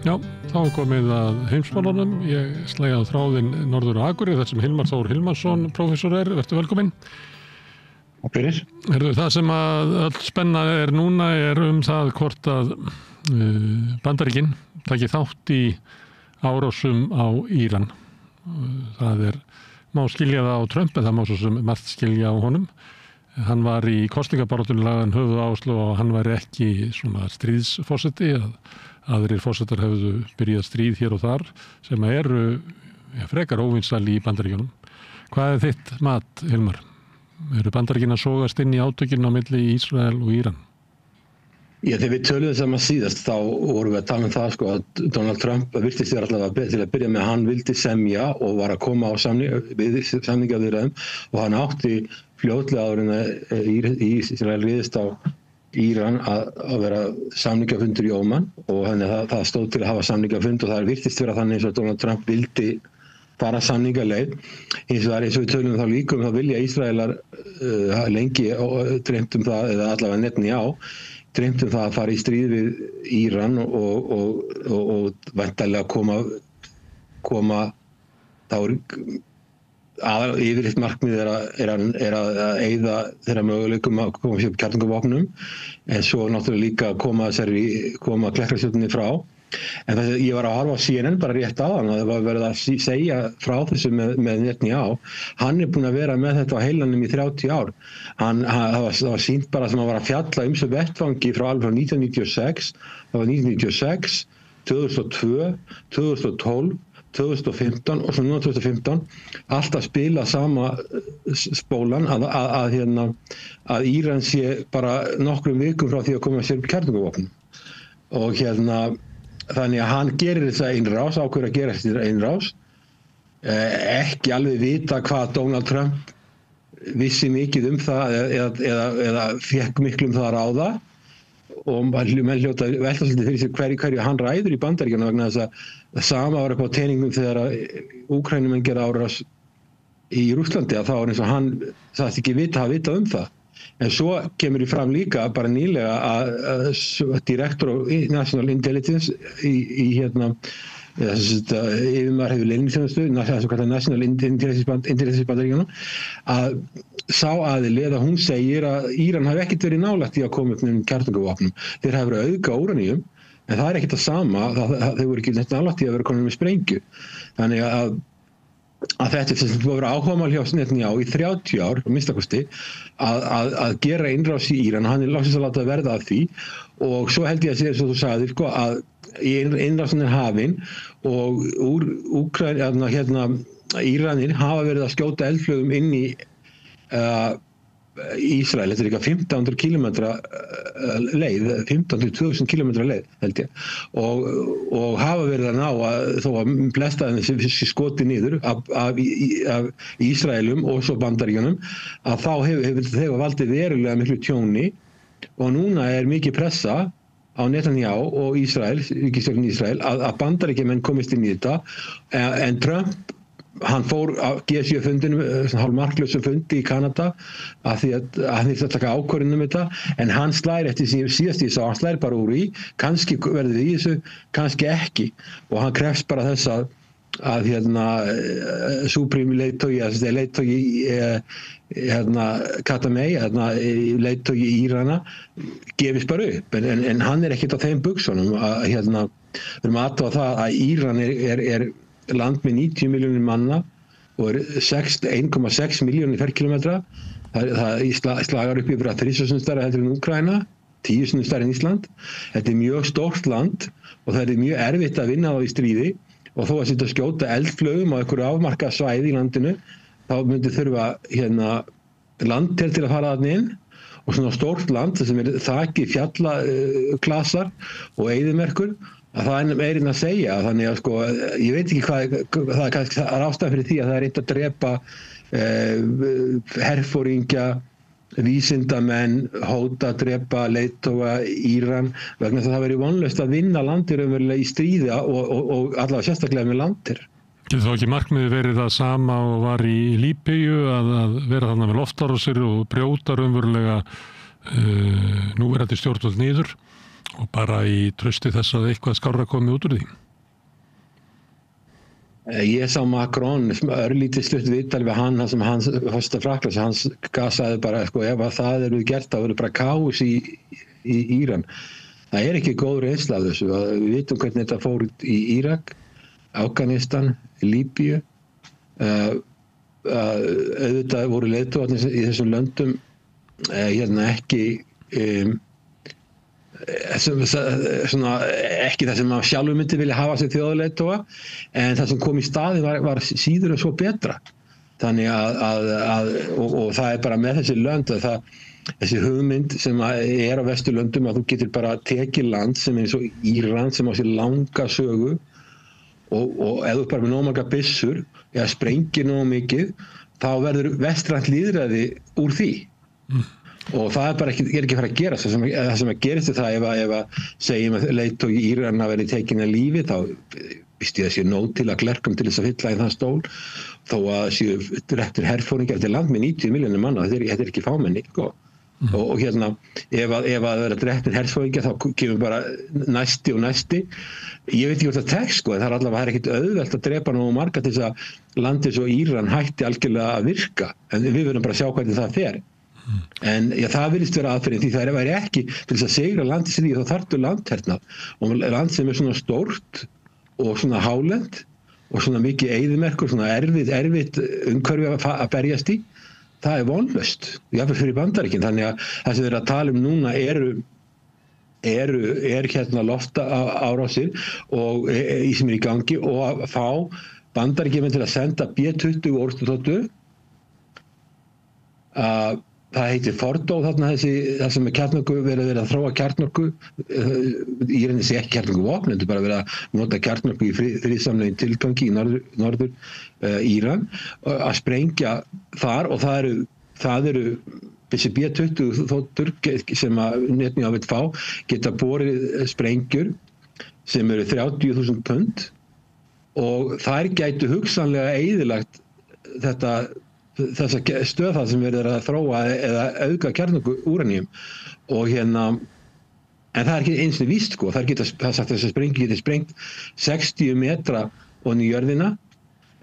Já, þá er komið að heimsmálunum. Ég slægi á þráðinn norður á Akureyri, þar sem Hilmar Þór Hilmarsson, prófessor vertu velkominn. Fyrir. Það sem að öll spenna núna það hvort að Bandaríkin taki þátt í árásum á Íran. Það má skilja það á Trump, en það má svo sem margt skilja á honum. Hann var í kosningabaráttunni lagðan höfuðáherslu og hann var ekki svona stríðsforseti, aðrir forsetar hefðu byrjað stríð hér og þar sem eru frekar óvinsæl í Bandaríkjunum. Hvað þitt mat, Hilmar? Eru Bandaríkin að sogast inn í átökin á milli Ísrael og Íran? Já, þegar við töluðum saman síðast þá vorum við að tala það að Donald Trump virtist vera allavega til að byrja með að hann vildi semja og var að koma á samningaviðræðum og hann átti fljótlega áður en Ísrael riðist á Íran að vera samningafundur í Óman og þannig að það stóð til að hafa samningafund og það virtist vera þannig eins og Donald Trump vildi fara samningaleið. Hins vegar eins og við tölum þá líka þá vilja Ísraelar lengi dreymt það, eða allavega Netanyahu dreymt það að fara í stríð við Íran og væntanlega koma þá yfirleitt markmið er að eyða þeirra möguleikum að koma sér upp kjarnorkuvopnum, en svo náttúrulega líka koma klerkastjórninni frá. En þess að ég var að horfa á CNN bara rétt áðan að það var verið að segja frá þessu með Netanyahu. Hann búinn að vera með þetta á heilanum í 30 ár. Það var sýnt bara sem hann var að fjalla sem vettvangi frá alveg frá 1996, það var 1996, 2002, 2012, 2015 og svo núna 2015 alltaf spila sama spólan að Íran sé bara nokkrum vikum frá því að koma sér upp kjarnorkuvopnum. Og þannig að hann gerir þessa innrás, ákveður að gera þessa innrás, ekki alveg vita hvað Donald Trump vissi mikið það eða fékk miklu það að ráða og menn hljóta velta svolítið fyrir sér hverju hann ræður í Bandaríkjunum vegna þess að sama var upp á teiningum þegar Úkraínumenn gera árás í Rússlandi að þá eins og hann sagðist ekki hafa vitað það. En svo kemur í fram líka bara nýlega að Director of National Intelligence yfirmaður hefur leyniþjónustu, National Intelligence Bandaríkjanna, að sá aðili eða hún segir að Íran hafi ekkert verið nálægt í að koma upp með kjarnorkuvopnum. Þeir hafa verið að auðga úraníum, en það ekkert það sama, þeir voru ekki nálægt í að vera komin með sprengju. Þannig að þetta sem búið að vera áhugamál hjá Netanyahu í 30 ár, að minnstakosti, að gera innrás í Íran, hann loksins að láta verða af því og svo held ég að segja, svo þú sagðir, að innrásin hafin og úr Íranir hafa verið að skjóta eldflaugum inn í Ísrael, þetta líka 1500 kilometra leið, 15-2000 kilometra leið held ég, og hafa verið að ná þó að flesta þessi skoti niður af Ísraelum og svo Bandaríkjunum, að þá hefur valdið verulega miklu tjóni og núna mikið pressa á Netanyahu og ríkisstjórnin Ísrael að Bandaríkjamenn komist inn í þetta, en Trump hann fór á G7-fundinum, hálfmarklausum fundi í Kanada að því að hann þurfti að taka ákvörðun þetta, en hann slær eftir síðast ég sá, hann slær bara úr í, kannski verður í þessu, kannski ekki, og hann krefst bara þess að Supreme leiðtogi Katamei, leiðtogi Írana gefist bara upp, en hann ekkert á þeim buxunum við erum aðtöða það að Íran er land með 90 milljónir manna og 1,6 milljónir ferkilometra. Það slagar upp yfir að 3 stærra heldur en Úkraína, 10 stærra en Ísland. Þetta mjög stórt land og það mjög erfitt að vinna þá í stríði og þó að setja skjóta eldflaugum á einhverju afmarkað svæði í landinu, þá myndi þurfa landtel til að fara þarna inn og svona stórt land sem þakið fjallaklasar og eyðimerkur, að það meirinn að segja, þannig að ég veit ekki hvað er ástæðan fyrir því að það reynt að drepa herforingja, vísindamenn, hóta að drepa leiðtoga Íran vegna þess að það verið vonlaust að vinna landir raunverulega í stríða og allavega sérstaklega með landir. Getur þá ekki markmiðið verið það sama og var í Líbíu að vera þarna með loftárásir og brjóta raunverulega núverandi stjórnvöld niður og bara í trausti þess að eitthvað skárra komi út úr því? Ég sá Macron örlítið stutt viðtal við hann sem hans fórsta Frakklands, hans gasaði bara ef að það við gert þá verður bara kaos í Íran. Það ekki góð reynsla af þessu. Við vitum hvernig þetta fór í Írak, Afganistan, Líbíu. Auðvitað voru leiðtogarnir í þessum löndum ekki ekki það sem maður sjálfur myndi vilja hafa sem þjóðarleiðtoga, en það sem kom í staði var síður en svo betra. Þannig og það bara með þessi lönd að þessi hugmynd sem á Vesturlöndum að þú getur bara tekið land sem eins og Íran sem á sér langa sögu og ef þú bara með nóg margar byssur eða sprengir nóg mikið, þá verður vestrænt lýðræði úr því. Og það bara ekki fara að gerast. Það sem að gerist það ef að segjum að leiðtogi Íran að verið tekin að lífi, þá víst ég að séu nóg til að klerkum til þess að fylla í þann stól, þó að séu rektur herfóringar til land með 90 milljónir manna, þetta ekki fámenni, sko. Og ef að vera rektur herfóringar, þá kemur bara næsti og næsti. Ég veit ekki hvort það tekst, sko, en það er ekkit auðvelt að drepa nógu marga til þess að landið svo Íran hætti algjörlega að virka, en við verðum bara að sjá hvernig það fer. En það virðist vera aðferðin, því það væri ekki til þess að sigra landið sinni, þá þarftu landhernað, og land sem svona stórt og svona hálend og svona mikið eyðimerkur, svona erfitt umhverfi að berjast í, það vonlaust, jafnvel fyrir Bandaríkin. Þannig að það sem við að tala núna er loftárásir og sem í gangi, og að fá Bandaríkin til að senda B-20 orðstóttu. Það heitir Fordo þarna, það sem kjarnorku verið að þróa kjarnorku. Íran sé ekki kjarnorkuvopn, heldur bara verið að nota kjarnorku í friðsamlegum tilgangi í norður Íran, að sprengja þar, og það eru þessi B-20 þotur sem að Netanyahu vill fá, geta borið sprengjur sem eru 30.000 pund, og þær gætu hugsanlega eyðilagt þessa stöð sem verður að þróa eða auka kjarnorku úraníum, og en það ekki eins og víst, sko. Það sagt að þessi sprengju geti sprengt 60 metra ofan í jörðina,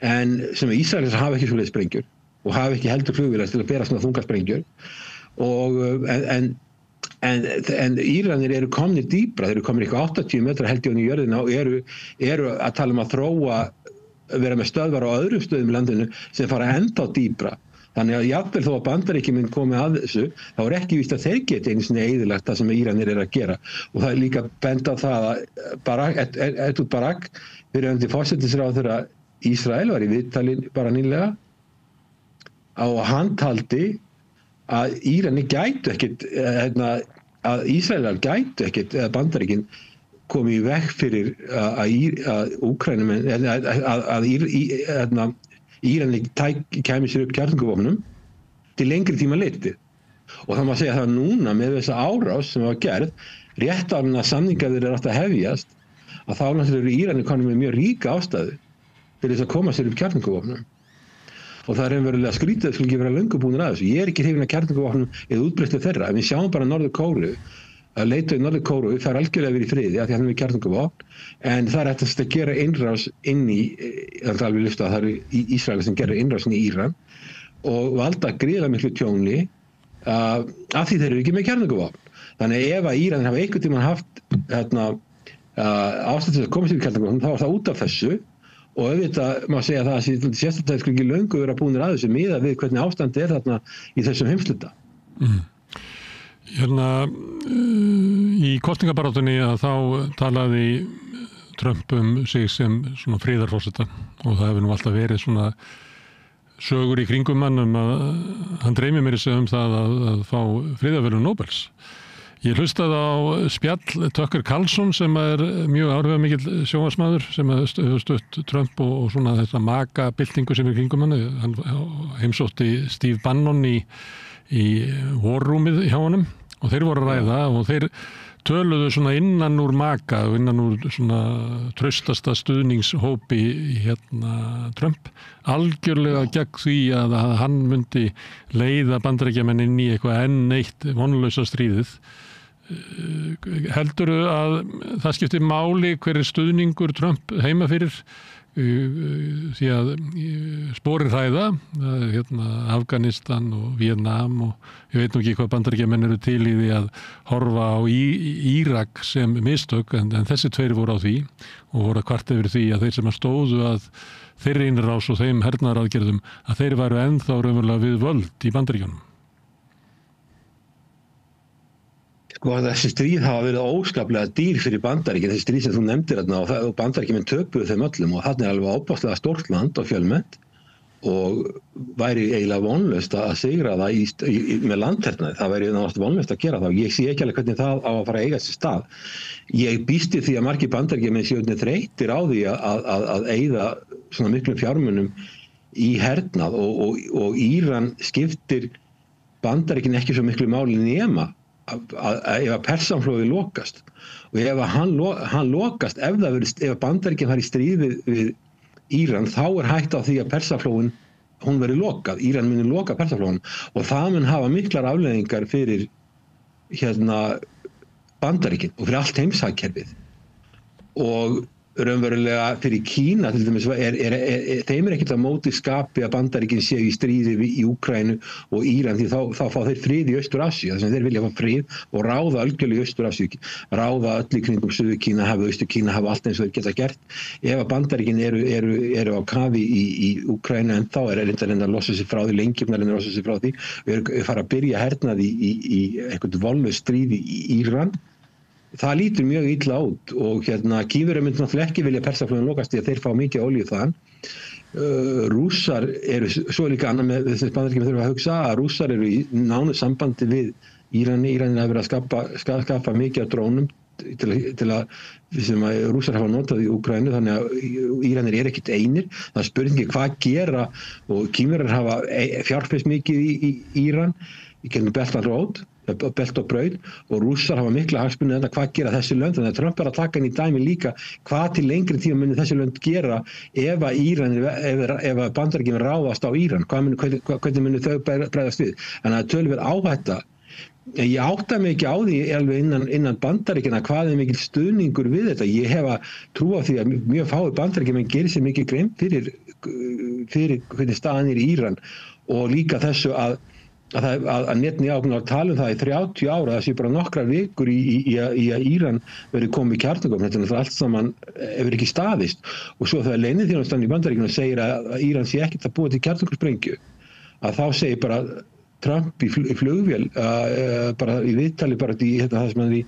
en sem Ísraelar hafa ekki svoleiðis sprengjur og hafa ekki heldur flugvélar til að bera svona þungar sprengjur, en Íranir eru komnir dýpra, þeir eru komnir eitthvað 80 metra held í ofan í jörðina, og eru að tala að þróa vera með stöðvar á öðrum stöðum í landinu sem fara enda á dýpra. Þannig að jafnvel þó að Bandaríkin mun komi að þessu, þá ekki víst að þeir geti einu sinni eyðilagt það sem Íranir að gera. Og það líka bent á það að Ehud Barak, fyrrverandi forsætisráðherra Ísrael, var í viðtali bara nýlega, og hann taldi að Íranir gætu ekkit, að Ísraelar gætu ekkit, eða Bandaríkin komið í veg fyrir að Úkraínumenn, að Íranir kæmi sér upp kjarnorkuvopnum til lengri tíma litið. Og það má segja það núna með þessa árás sem var gerð, rétt áður en að samningar þeirra átt að hefjast, að þá náttúrulega eru Íranir konum með mjög ríka ástæðu til þess að koma sér upp kjarnorkuvopnum. Og það raunverulega skrítið að skuli ekki vera löngu búnir að þessu. Ég ekki hrifinn af kjarnorkuvopnum eða útbreiðslu þeirra, en við sjáum bara Norður-Kóreu, að leiðtogi Norður-Kóreu fær algjörlega verið í friði af því að hann er kjarnorkuvopn, en það hægt að gera innrás inn í, það alveg lyft að það eru Ísraelar sem gerir innrás inn í Íran og valda gríðarlega miklu tjóni af því þeir eru ekki með kjarnorkuvopn. Þannig ef að Íranir hafa einhvern tímann haft ástæðu til að koma sér í kjarnorkuvopn, þá var það út af þessu, og auðvitað má segja það að sérstaklega skulle ekki löngu vera búnir að þessu miðað við hvernig ástandi þarna í þessum heimshluta. Í kosningabaráttunni að þá talaði Trump sig sem svona friðarforseta, og það hefur nú alltaf verið svona sögur í kringum hann að hann dreymir mér það að fá friðarverðlaun Nóbels. Ég hlustaði á spjall Tucker Carlson sem mjög áhrifamikill sjónvarpsmaður sem hefur stutt Trump og svona þessa makabyltingu sem kringum hann. Hann heimsótti Steve Bannon í vorrúmið hjá honum, og þeir voru að ræða og þeir töluðu svona innan úr maka og innan úr svona traustasta stuðningshópi Trump, algjörlega gegn því að hann myndi leiða Bandaríkjamenn inn í eitthvað enn eitt vonlausa stríðið Heldurðu að það skiptir máli hver stuðningur Trump heima fyrir því að sporin hræða Afganistan og Vietnam og ég veit nú ekki hvað Bandaríkjamenn eru til í því að horfa á Írak sem mistök en þessi tveir voru á því og voru að kvarta yfir því að þeir sem stóðu að þeirri innrás og þeim hernaðaraðgerðum að þeir væru ennþá raunverulega við völd í Bandaríkjunum. Þessi stríð hafa verið óskaplega dýr fyrir Bandaríkin, þessi stríð sem þú nefndir þarna og Bandaríkjamenn töpuðu þeim öllum og þarna alveg ábáslega stórt land og fjölmennt og væri eiginlega vonlaust að sigra það með landhernaði. Það væri náttúrulega vonlaust að gera það og ég sé ekki alveg hvernig það á að fara að eiga sér stað. Ég býst við því að margir Bandaríkjamenn séu þreyttir á því að eyða svona miklum fjármunum í hernað og Íran skiptir Bandaríkin ekki svo miklu máli nema ef að Persanflóði lokast og ef hann lokast ef Bandaríkin fari í stríð við Íran þá hætt á því að Persaflóin hún verið lokað, Íran muni loka Persaflóin og það mun hafa miklar afleiðingar fyrir Bandaríkin og fyrir allt heimshagkerfið og raunverulega fyrir Kína til dæmis þeim ekkert að móti skapi að Bandaríkin séu í stríði í Úkraínu og Íran því þá fá þeir frið í Austur-Asíu þess að þeir vilja fá frið og ráða algjörlega í Austur-Asíu ráða öll í kringum Suður-Kína hafa Austur-Kína hafa allt eins og þeir geta gert ef að Bandaríkin eru á kafi í Úkraínu en þá reyndar að losa sig frá því lengjumnar að losa sig frá því og fara að byrja hernað í eitthvað vonlaust stríði í Íran. Það lítur mjög illa út og Kínverjar myndu náttúrulega ekki vilja Persaflóin lokast því að þeir fá mikið olíu þaðan. Rússar eru, svo líka annað með þessi Bandaríkjamenn þurfa að hugsa að Rússar eru í nánu sambandi við Írani hafa verið að skaffa mikið af drónum til að sem að Rússar hafa notað í Úkraínu þannig að Íranir eru ekkert einir. Það er spurningi hvað gera og Kínverjar hafa fjárfest mikið í Íran í gegnum Belt and Road Belt og braut og Rússar hafa mikla hagsmuni þetta hvað gera þessi lönd þannig að Trump að taka inn í dæmi líka hvað til lengri tíma muni þessi lönd gera ef að Bandaríkin ráðast á Íran hvernig muni þau bregðast við þannig að töluvert áhætta ég átta mig ekki á því alveg innan Bandaríkjanna hvað mikil stuðningur við þetta ég hef að trúa því að mjög fáir Bandaríkjamenn gerir sér mikið grein fyrir hvernig staðan í Íran og líka þessu að Netanyahu að tala það í 30 ára það sé bara nokkrar vikur í að Íran verið komið í kjarnavopn þetta er allt saman hefur ekki staðist og svo þegar leyniþjónustan í Bandaríkjunum segir að Íran sé ekkert að búa til kjarnavopnssprengju að þá segir bara Trump í flugvél bara í viðtali bara í það sem hann í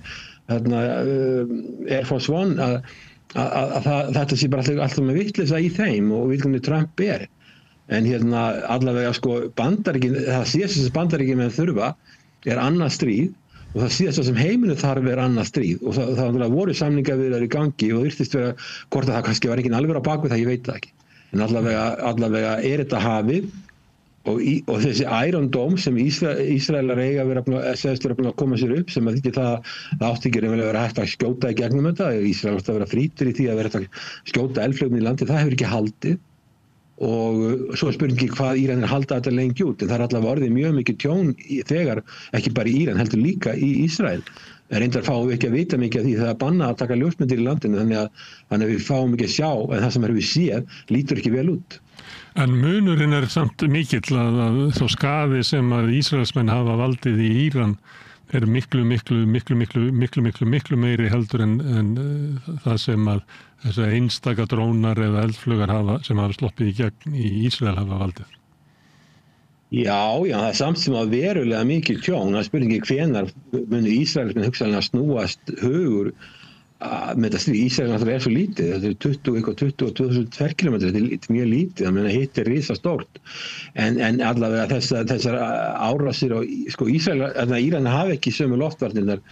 Air Force One að þetta sé bara alltaf með vitleysa í þeim og við hvernig Trump er en allavega Bandaríkin það síðast sem Bandaríkin með þurfa annað stríð og það síðast sem heiminu þarf annað stríð og það voru samningaviðræður í gangi og virtist vera hvort að það kannski var ekki alveg á bakvið það ég veit það ekki en allavega þetta hafið og þessi Iron Dome sem Ísraelar eiga segist vera að koma sér upp sem að því það átti ekki að vera hægt að skjóta í gegnum þetta Ísrael átti að vera frítur í því að vera hægt að skjóta eldflaugum í landi það hefur ekki haldið og svo spurningi hvað Íranir halda þetta lengi út en það allavega orðið mjög mikið tjón þegar ekki bara í Íran heldur líka í Ísrael reyndar fáum við ekki að vita mikið af því það er bannað að taka ljósmyndir í landinu þannig að við fáum ekki að sjá en það sem við séð lítur ekki vel út. En munurinn samt mikill að þó skaði sem að Ísraelsmenn hafa valdið í Íran miklu meiri heldur en það sem að þessar einstaka drónar eða eldflugar sem hafa sloppið í gegn í Ísrael hafa valdið. Já, það er samt sem að verulega mikið tjón. Það er spurningi hvenær muni Ísraelsmenn hugsanlega snúast hugur með þetta stríð. Ísrael náttúrulega svo lítið. Þetta er 22.000 ferkilometrar. Þetta er mjög lítið. Það hitt risastórt. En allavega þessar árásir og Íran hafa ekki sömu loftvarnirnar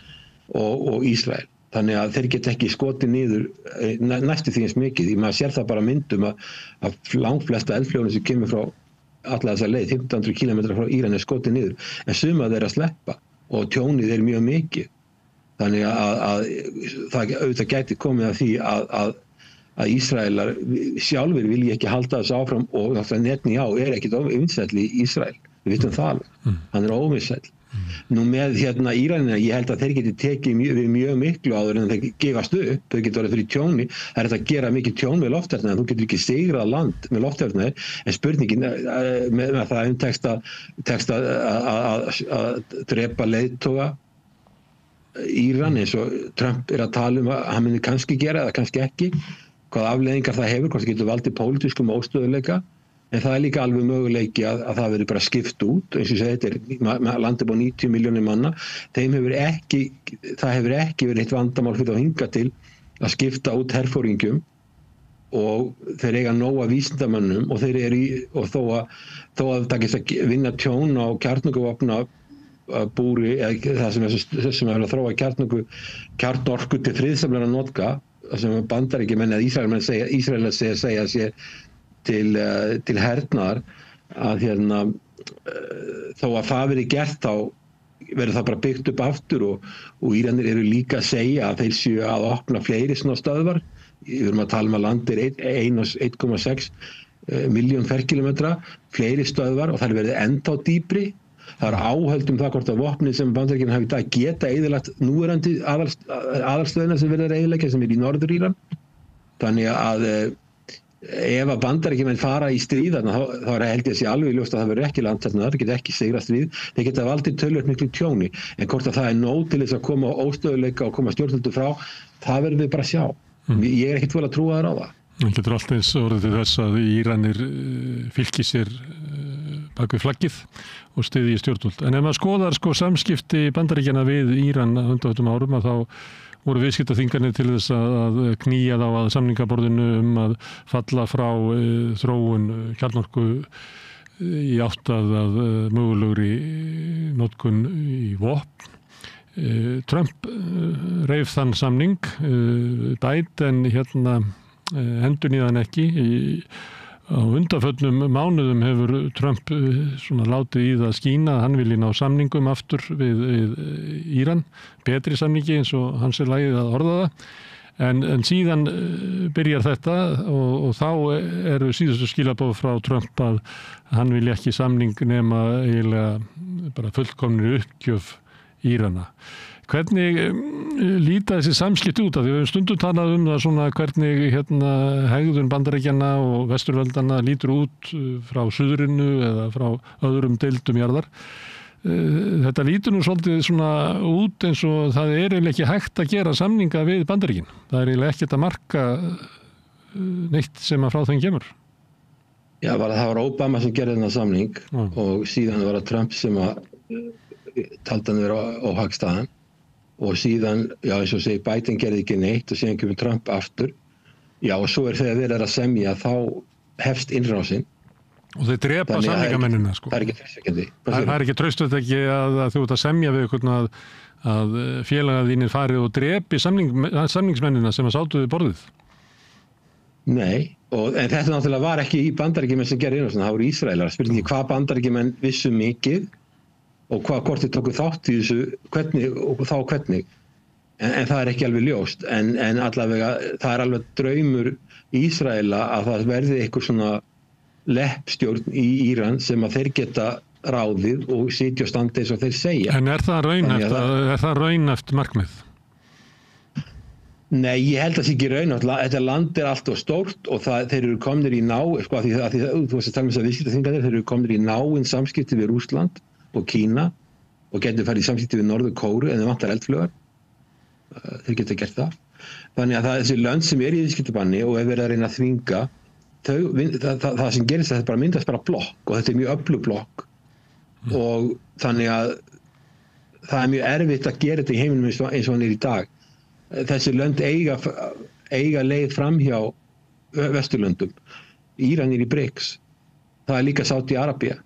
og Ísrael. Þannig að þeir geta ekki skotið niður næstu því eins mikið. Maður sér það bara myndum að langflesta eldfljóðum sem kemur frá alla þessa leið, 1500 kilometra frá Íran skotið niður. En suma þeir að sleppa og tjónið mjög mikið. Þannig að það auðvitað gæti komið að því að Ísraelar sjálfur vilja ekki halda þessu áfram og Netanyahu ekkert óvinsæll í Ísrael. Við vitum það alveg. Hann óvinsæll. Nú með Íranina, ég held að þeir geti tekið við mjög miklu áður en þeir gefast upp, þau geti orðið fyrir tjóni, það er að gera mikið tjón með loftverðnaði, þú getur ekki sigrað land með loftverðnaði, en spurningin með það tekst að drepa leiðtoga Íran eins og Trump að tala að hann muni kannski gera eða kannski ekki, hvaða afleiðingar það hefur, hvort það getur valdið pólitískum óstöðuleika. En það líka alveg möguleiki að það verður bara skipt út, eins og ég segi, þetta er landið búið 90 milljónir manna, það hefur ekki verið eitt vandamál fyrir að hinga til að skipta út herforingjum og þeir eiga nóga vísindamönnum og þeir og þó að það geta að vinna tjón á kjarnorkuvopna búri, eða það sem er að þróa kjarnorku til friðsamlega notka, það sem Bandaríkjamenn eða Ísraelar segja sér til hernaðar að þó að það verið gert þá verður það bara byggt upp aftur og Íranir eru líka að segja að þeir séu að opna fleiri svona stöðvar. Við erum að tala að land 1,6 miljón ferkilometra, fleiri stöðvar og það verið ennþá dýpri. Það er áhöld það hvort að vopnið sem Bandaríkin hafi í dag geta eyðilagt núverandi aðalstöðina sem verður að eyðileggja sem í Norður Íran. Þannig að ef að Bandaríkjamenn fara í stríð þá er held ég að sé alveg ljóst að það verður ekki landhernaðar, það geta ekki sigrað stríð, þeir geta valdið töluvert miklu tjóni, en hvort að það er nóg til þess að koma óstöðuleika og koma stjórnvöldum frá, það verðum við bara að sjá. Ég er ekkert vel að trúa þér á það. Það getur alltaf eins orðið til þess að Íranir fylki sér bak við flaggið og styðji stjórnvöld. En ef maður skoðar samskipti Bandaríkjanna við Íran á undanförnum árum að þá voru viðskiptaþingarnir til þess að knýja þá að samningaborðinu að falla frá þróun kjarnorku í átt að mögulegri notkun í vopn. Trump reif þann samning, Biden endurnýjaði hann ekki. Á undanförnum mánuðum hefur Trump látið í það skína að hann vilji ná samningum aftur við Íran, betri samningi eins og hans lagið að orða það. En síðan byrjar þetta og þá eru síðustu skilaboð frá Trump að hann vilji ekki samning nema eiginlega bara fullkomnir uppgjöf Írana. Hvernig líta þessi samskipti út af því við höfum stundum talað það hvernig hegðun Bandaríkjanna og vesturveldana lítur út frá suðrinu eða frá öðrum deildum jarðar. Þetta lítur nú svolítið út eins og það er eiginlega ekki hægt að gera samninga við Bandaríkin. Það er eiginlega ekkert að marka neitt sem að frá þeim kemur. Já, það var Obama sem gerði þennan samning og síðan var það Trump sem að taldi hann vera óhagstæðan. Og síðan, já eins og segi, Biden gerði ekki neitt og síðan kemur Trump aftur. Já og svo þegar þeir eru að semja þá hefst innrásin. Og þeir drepa samningamennina Það er ekki traustvekjandi. Það er ekki traustvekjandi að þú ert að semja við einhvern að félagar þínir farið og drepi samningsmennina sem að sátu við borðið. Nei, en þetta náttúrulega var ekki í Bandaríkjamenn sem gerði innrásin, það voru Ísraelar. Spurningi hvað Bandaríkjamenn vissu mikið og hvort þið tóku þátt í þessu hvernig og þá hvernig en það er ekki alveg ljóst en allavega það er alveg draumur Ísraela að það verði eitthvað svona leppstjórn í Íran sem að þeir geta ráðið og sitja og standa eins og þeir segja. En er það raunhæft markmið? Nei, ég held að það sé ekki raunhæft. Þetta land er allt of stórt og þeir eru komnir í þú varst að tala þess að viðskiptaþvinganir, þeir eru komnir í náin samskipti við Rússland og Kína og getur farið í samskipti við Norður Kóreu en þeir vantar eldflaugar. Þeir geta gert það. Þannig að þessi lönd sem er í viðskiptabanni og er verið að reyna að þvinga, það sem gerist þetta bara myndast bara blokk og þetta er mjög öflug blokk og þannig að það er mjög erfitt að gera þetta í heiminum eins og hann er í dag. Þessi lönd eiga leið fram hjá Vesturlöndum. Íran er í BRICS. Það er líka Sádi-Arabía.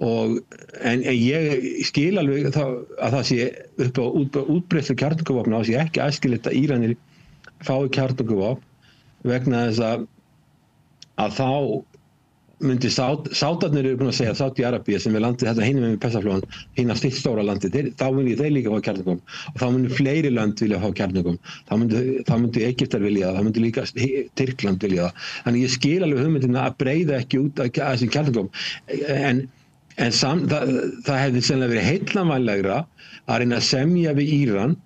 En ég skil alveg að það sé upp á útbreiðslu kjarnorkuvopna og sé ekki æskilegt að Íranir fái kjarnorkuvopn vegna þess að þá myndi Sátarnir eru búin að segja Sádi-Arabía sem er landið þetta hinum með Persaflóan, hinn að stilt stóra landið, þá myndi þeir líka fá kjarnorkuvopn og þá myndi fleiri lönd vilja fá kjarnorkuvopn, þá myndi Egyptar vilja það, þá myndi líka Tyrkland vilja það. Þannig ég skil alveg hugmyndina að breiða ekki út að þessum kjarnorkuvopn en En það hefði sennilega verið heillavænlegra að reyna að semja við Íran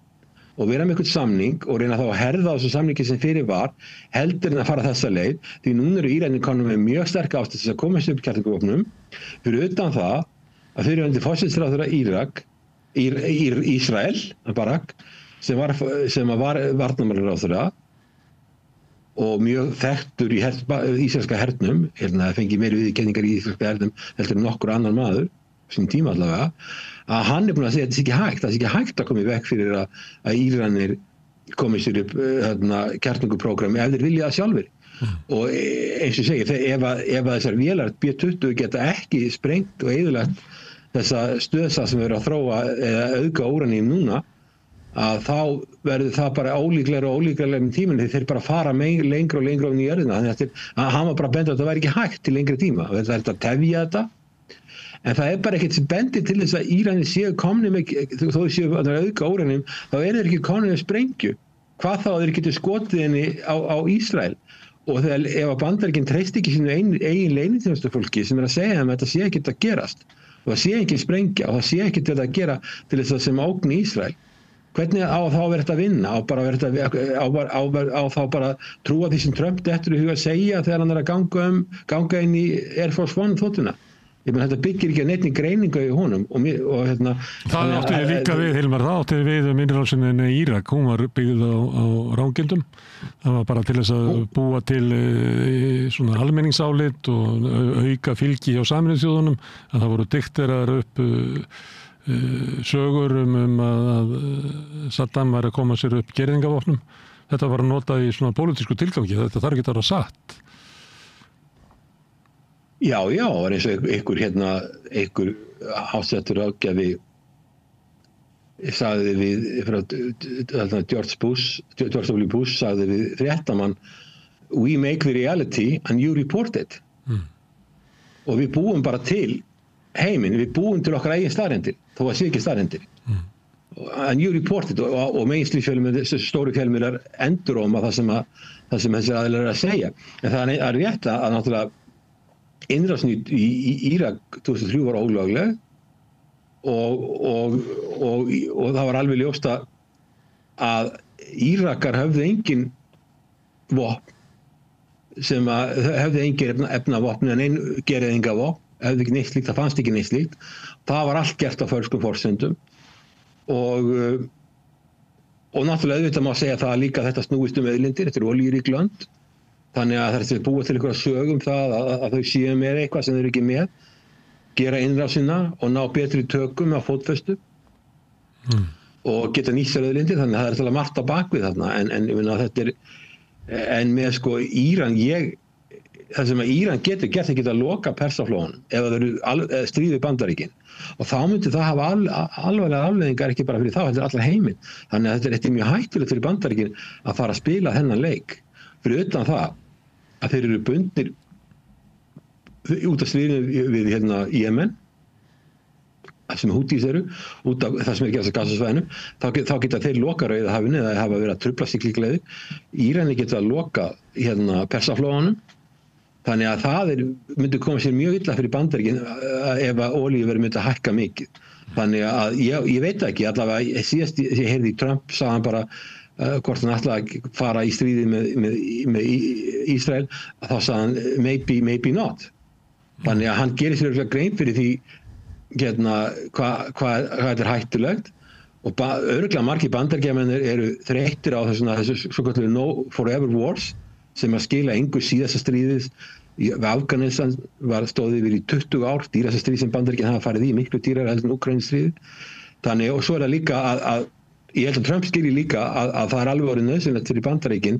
og vera með eitthvað samning og reyna þá að herða á þessu samningi sem fyrir var, heldur en að fara þessa leið, því núna eru Íranir konum með mjög sterk ástæð til að komast upp kjarnorkuvopnum, fyrir utan það að fyrirverandi forsætisráðherra Ísrael, Barak, sem var varnarmálaráðherra og mjög þekktur í ísraelska hernum, fengi meiri viðurkenningar í ísraelska hernum heldur en nokkur annar maður, sem tíma allavega, að hann búinn að segja að það sé ekki hægt að koma í veg fyrir að Íranir komi sér upp kjarnorkuprógrammi ef þeir vilja það sjálfir. Og eins og segi, ef þessar vélar B-20 geta ekki sprengt og eyðilagt þessa stöðsa sem verður að þróa eða auka úraníum núna, að þá verður það bara ólíklegra með tíminn, þeir bara fara lengra og lengra ofan í jörðina. Þannig að hann var bara benda að það væri ekki hægt til lengri tíma. Það er að tefja þetta, en það er bara ekkert sem bendir til þess að Íranir séu komni með, þó þau séu að auka úranium, þá er þeir ekki komni með sprengju. Hvað þá að þeir getur skotið henni á Ísrael? Og ef að Bandaríkin treysti ekki sínu eigin leyniþjónustufólki sem að segja þeim að þetta sé ekkert að gerast, og það sé ekki sprengja, og það sé ekkert þetta að gera til þess að sem ógni Ísrael. Hvernig á þá verið að vinna? Á þá bara trúa því sem Trump dettur í huga að segja þegar hann að ganga inn í Air Force One þotuna? Ég meina, þetta byggir ekki að neitt greiningu í honum. Það átti líka við, Hilmar, það átti við innrásin í Írak. Hún var byggð á rángindum. Það var bara til þess að búa til svona almenningsálit og auka fylgi hjá Sameinuðu þjóðunum, að það voru dikterar upp sögur að Saddam var að koma sér upp gerðingavopnum. Þetta var að nota í svona pólitísku tilgangi. Þetta þarf ekki að vera satt. Já, var eins og einhver ásettur ágjafi sagði við George W. Bush sagði við fréttamann, we make the reality and you report it. Og við búum bara til heiminn, við búum til okkar eigin staðreyndir, þó að sé ekki staðreyndir. And you report it, og mainstream þessu stóru fjölmiðlar enduróma það sem þessir aðilar að segja. En það er rétt að náttúrulega innrásin í Írak 2003 var ólögleg og það var alveg ljóst að Írakar höfðu engin vopn sem að höfðu engin efnavopn en einn gerðingavopn, höfðu ekki neitt slíkt, það fannst ekki neitt slíkt. Það var allt gert á fölskum forsendum og náttúrulega auðvitað má segja það líka að þetta snúist auðlindir, þetta olíurík lönd. Þannig að það er búið til einhverja sögum það að þau séu með eitthvað sem þau eru ekki með, gera innrásina og ná betri tökum á fótfestu og geta nýtt sér auðlindir, þannig að það er alltaf margt á bakvið þarna, en ég meina þetta en með Íran, það sem að Íran getur gert að geta loka Persaflóanum ef það eru stríð við Bandaríkin, og þá myndi það hafa alvarlegar afleiðingar ekki bara fyrir þá, heldur allar heiminn. Þannig að þetta er mjög hættulegt fyrir Bandaríkin að fara að spila þennan leik. Fyrir utan það að þeir eru bundnir út af stríðinu við Jemen, sem Hútís eru, út af það sem er gerast á Gazasvæðinu, þá geta þeir loka Rauðahafinu eða hafa verið að trufla siglingleiðir. Íranir geta að loka Persaflóanum, þannig að það myndi koma sér mjög illa fyrir Bandaríkin ef að olíuverð myndi að hækka mikið. Þannig að ég veit ekki, allavega síðast ég heyrði í Trump, sagði hann bara hvort hann ætlaði að fara í stríði með Ísrael, þá sagði hann maybe not. Þannig að hann gerir sér grein fyrir því hvað þetta er hættulegt, og örugglega margir Bandaríkjamenn eru þreyttir á þessu svokölluðu no forever wars sem að skila engu síðasta stríðið. Við Afganistan stóð yfir í 20 ár, dýrasta stríð sem Bandaríkin hafa farið í, miklu dýrara heldur en Úkraínustríðið. Þannig, og svo er það líka að ég held að Trump skilji líka að það er alveg orðið nauðsynlegt fyrir Bandaríkin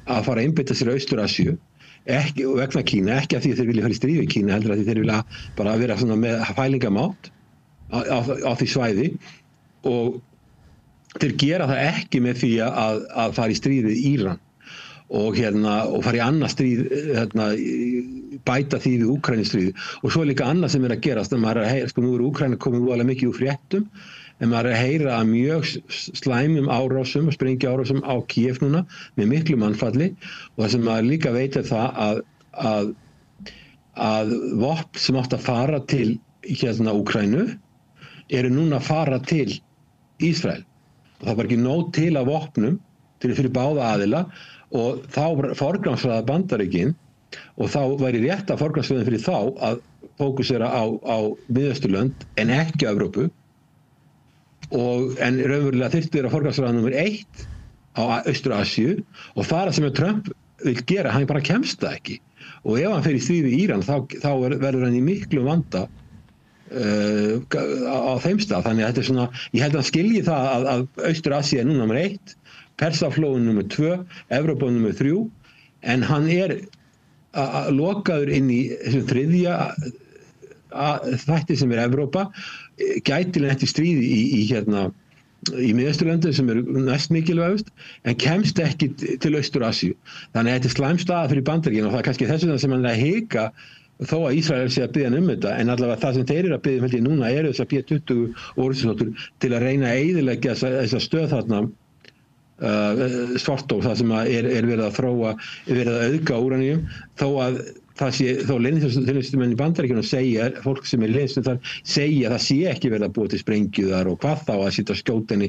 að fara að einbeita sér á Austur-Asíu, ekki vegna Kína, ekki af því að þeir vilja fara í stríð við Kína, heldur að þeir vilja bara vera svona með fælingamátt á því svæði, og þeir gera það ekki með því að fara í stríð við Íran og fara í annað stríð, bæta því við Úkraínustríð. Og svo er líka annað sem er að gerast, nú eru Úkraína komið úrlega mikið úr fréttum, en maður er að heyra að mjög slæmum árásum og sprengjuárásum á Kíef núna með miklu mannfalli, og það sem maður líka veit er það að vopn sem átt að fara til Úkraínu eru núna að fara til Ísrael. Og það var ekki nóg til af vopnum fyrir báða aðila og þá forgangsraða Bandaríkin og þá væri rétt að forgangsröðin fyrir þá að fókusera á Miðausturlönd en ekki Evrópu en raunverulega þyrfti vera forgangsraða nummer 1 á Austur-Asíu og það sem Trump vil gera, hann bara kemst það ekki og ef hann fer í stríð við Íran þá verður hann í miklu vanda á þeim stað, þannig að þetta svona, ég held að hann skilji það að Austur-Asía er núna nummer 1, Persaflóin nummer 2, Evrópa nummer 3, en hann lokaður inn í þessum þriðja þætti sem Evrópa, gæti lent í stríði í Miðausturlöndum sem næst mikilvægust, en kemst ekki til Austur-Asíu. Þannig að þetta slæm staða fyrir Bandaríkin og það kannski þess vegna sem hann að hika þó að Ísrael sé að biðja þetta, en allavega það sem þeir eru að biðja held ég núna þessar B-20 orðsóttur til að reyna að eyðileggja þessa stöð þarna Svartó, það sem er verið að þróa, verið að auðga úraníum, þó að það sé, þó leyniþjónustumenn í Bandaríkjunum segja, fólk sem leyniþjónustu þar segja að það sé ekki verið að búa til sprengjuðar og hvað þá að setja skjótinni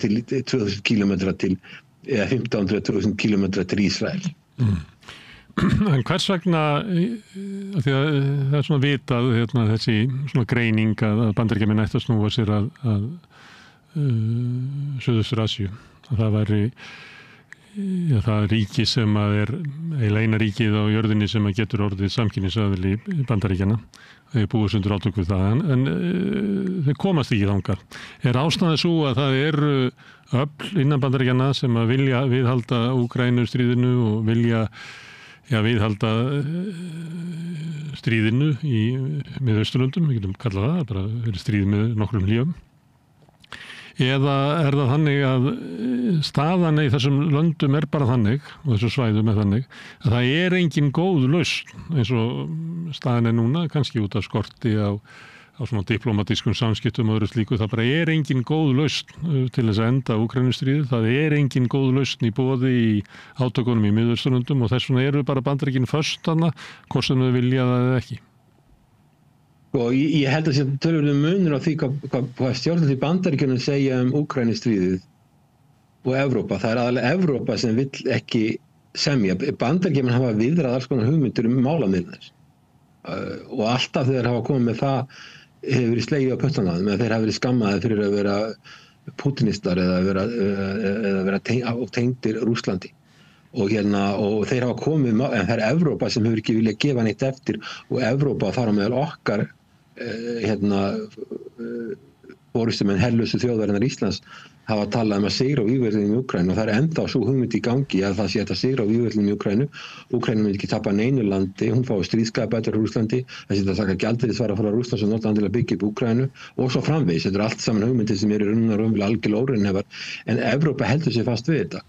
til 2000 kilometra til, eða 1500-2000 kilometra til Ísrael. En hvers vegna, því að það er svona vitað þessi svona greining að Bandaríkjamenn ættu að snúa sér að Suðaustur-Asíu, að það væri það ríki sem er eina ríkið á jörðinni sem getur orðið samkynnisaðili Bandaríkjanna, þau búið undir átök við það, en þau komast ekki þangað. Er ástæðan sú að það eru öfl innan Bandaríkjanna sem að vilja viðhalda Úkraínustríðinu og vilja viðhalda stríðinu í Miðausturlöndum, við getum kallað það, bara verið stríð með nokkrum lífum. Eða er það þannig að staðan í þessum löndum er bara þannig, og þessum svæðum er þannig, að það er engin góð lausn, eins og staðan er núna, kannski út af skorti á svona diplomatískum samskiptum og öðru slíku, það bara er engin góð lausn til þess að enda Úkraínustríðið, það er engin góð lausn í boði í átökunum í Miðausturlöndum og þess vegna eru bara Bandaríkin föst þarna, hvort sem þau vilja það eða ekki. Og ég held að það töluverður munur á því hvað stjórnvöld í Bandaríkjunum segja Úkraínustríðið og Evrópa. Það er aðalega Evrópa sem vill ekki semja. Bandaríkjamenn hafa viðrað alls konar hugmyndir málamiðlunir og alltaf þegar hafa komið með það hefur verið slegið á puttana með þeir hafa verið skammaði fyrir að vera pútinistar eða vera tengdir Rússlandi og þeir hafa komið en það er Evrópa sem hefur ekki viljað gefa neitt eftir og Evrópa þar á meðal okkar forystumenn herlausu þjóðarinnar Íslands hafa talað að sigra á vígvöldunum í Úkraínu og það er ennþá sú hugmynd í gangi að það sé hægt að sigra á vígvöldunum í Úkraínu. Úkraína myndi ekki tapa neinu landi, hún fái stríðskapabætur á Rússlandi, það sé að taka gjaldeyrisvara frá Rússlands og nota hann til að byggja upp Úkraínu og svo framvegis. Þetta allt saman hugmyndir sem eru raunverulega algjörlega óraunhæfar, en Evrópa heldur sig fast við þetta.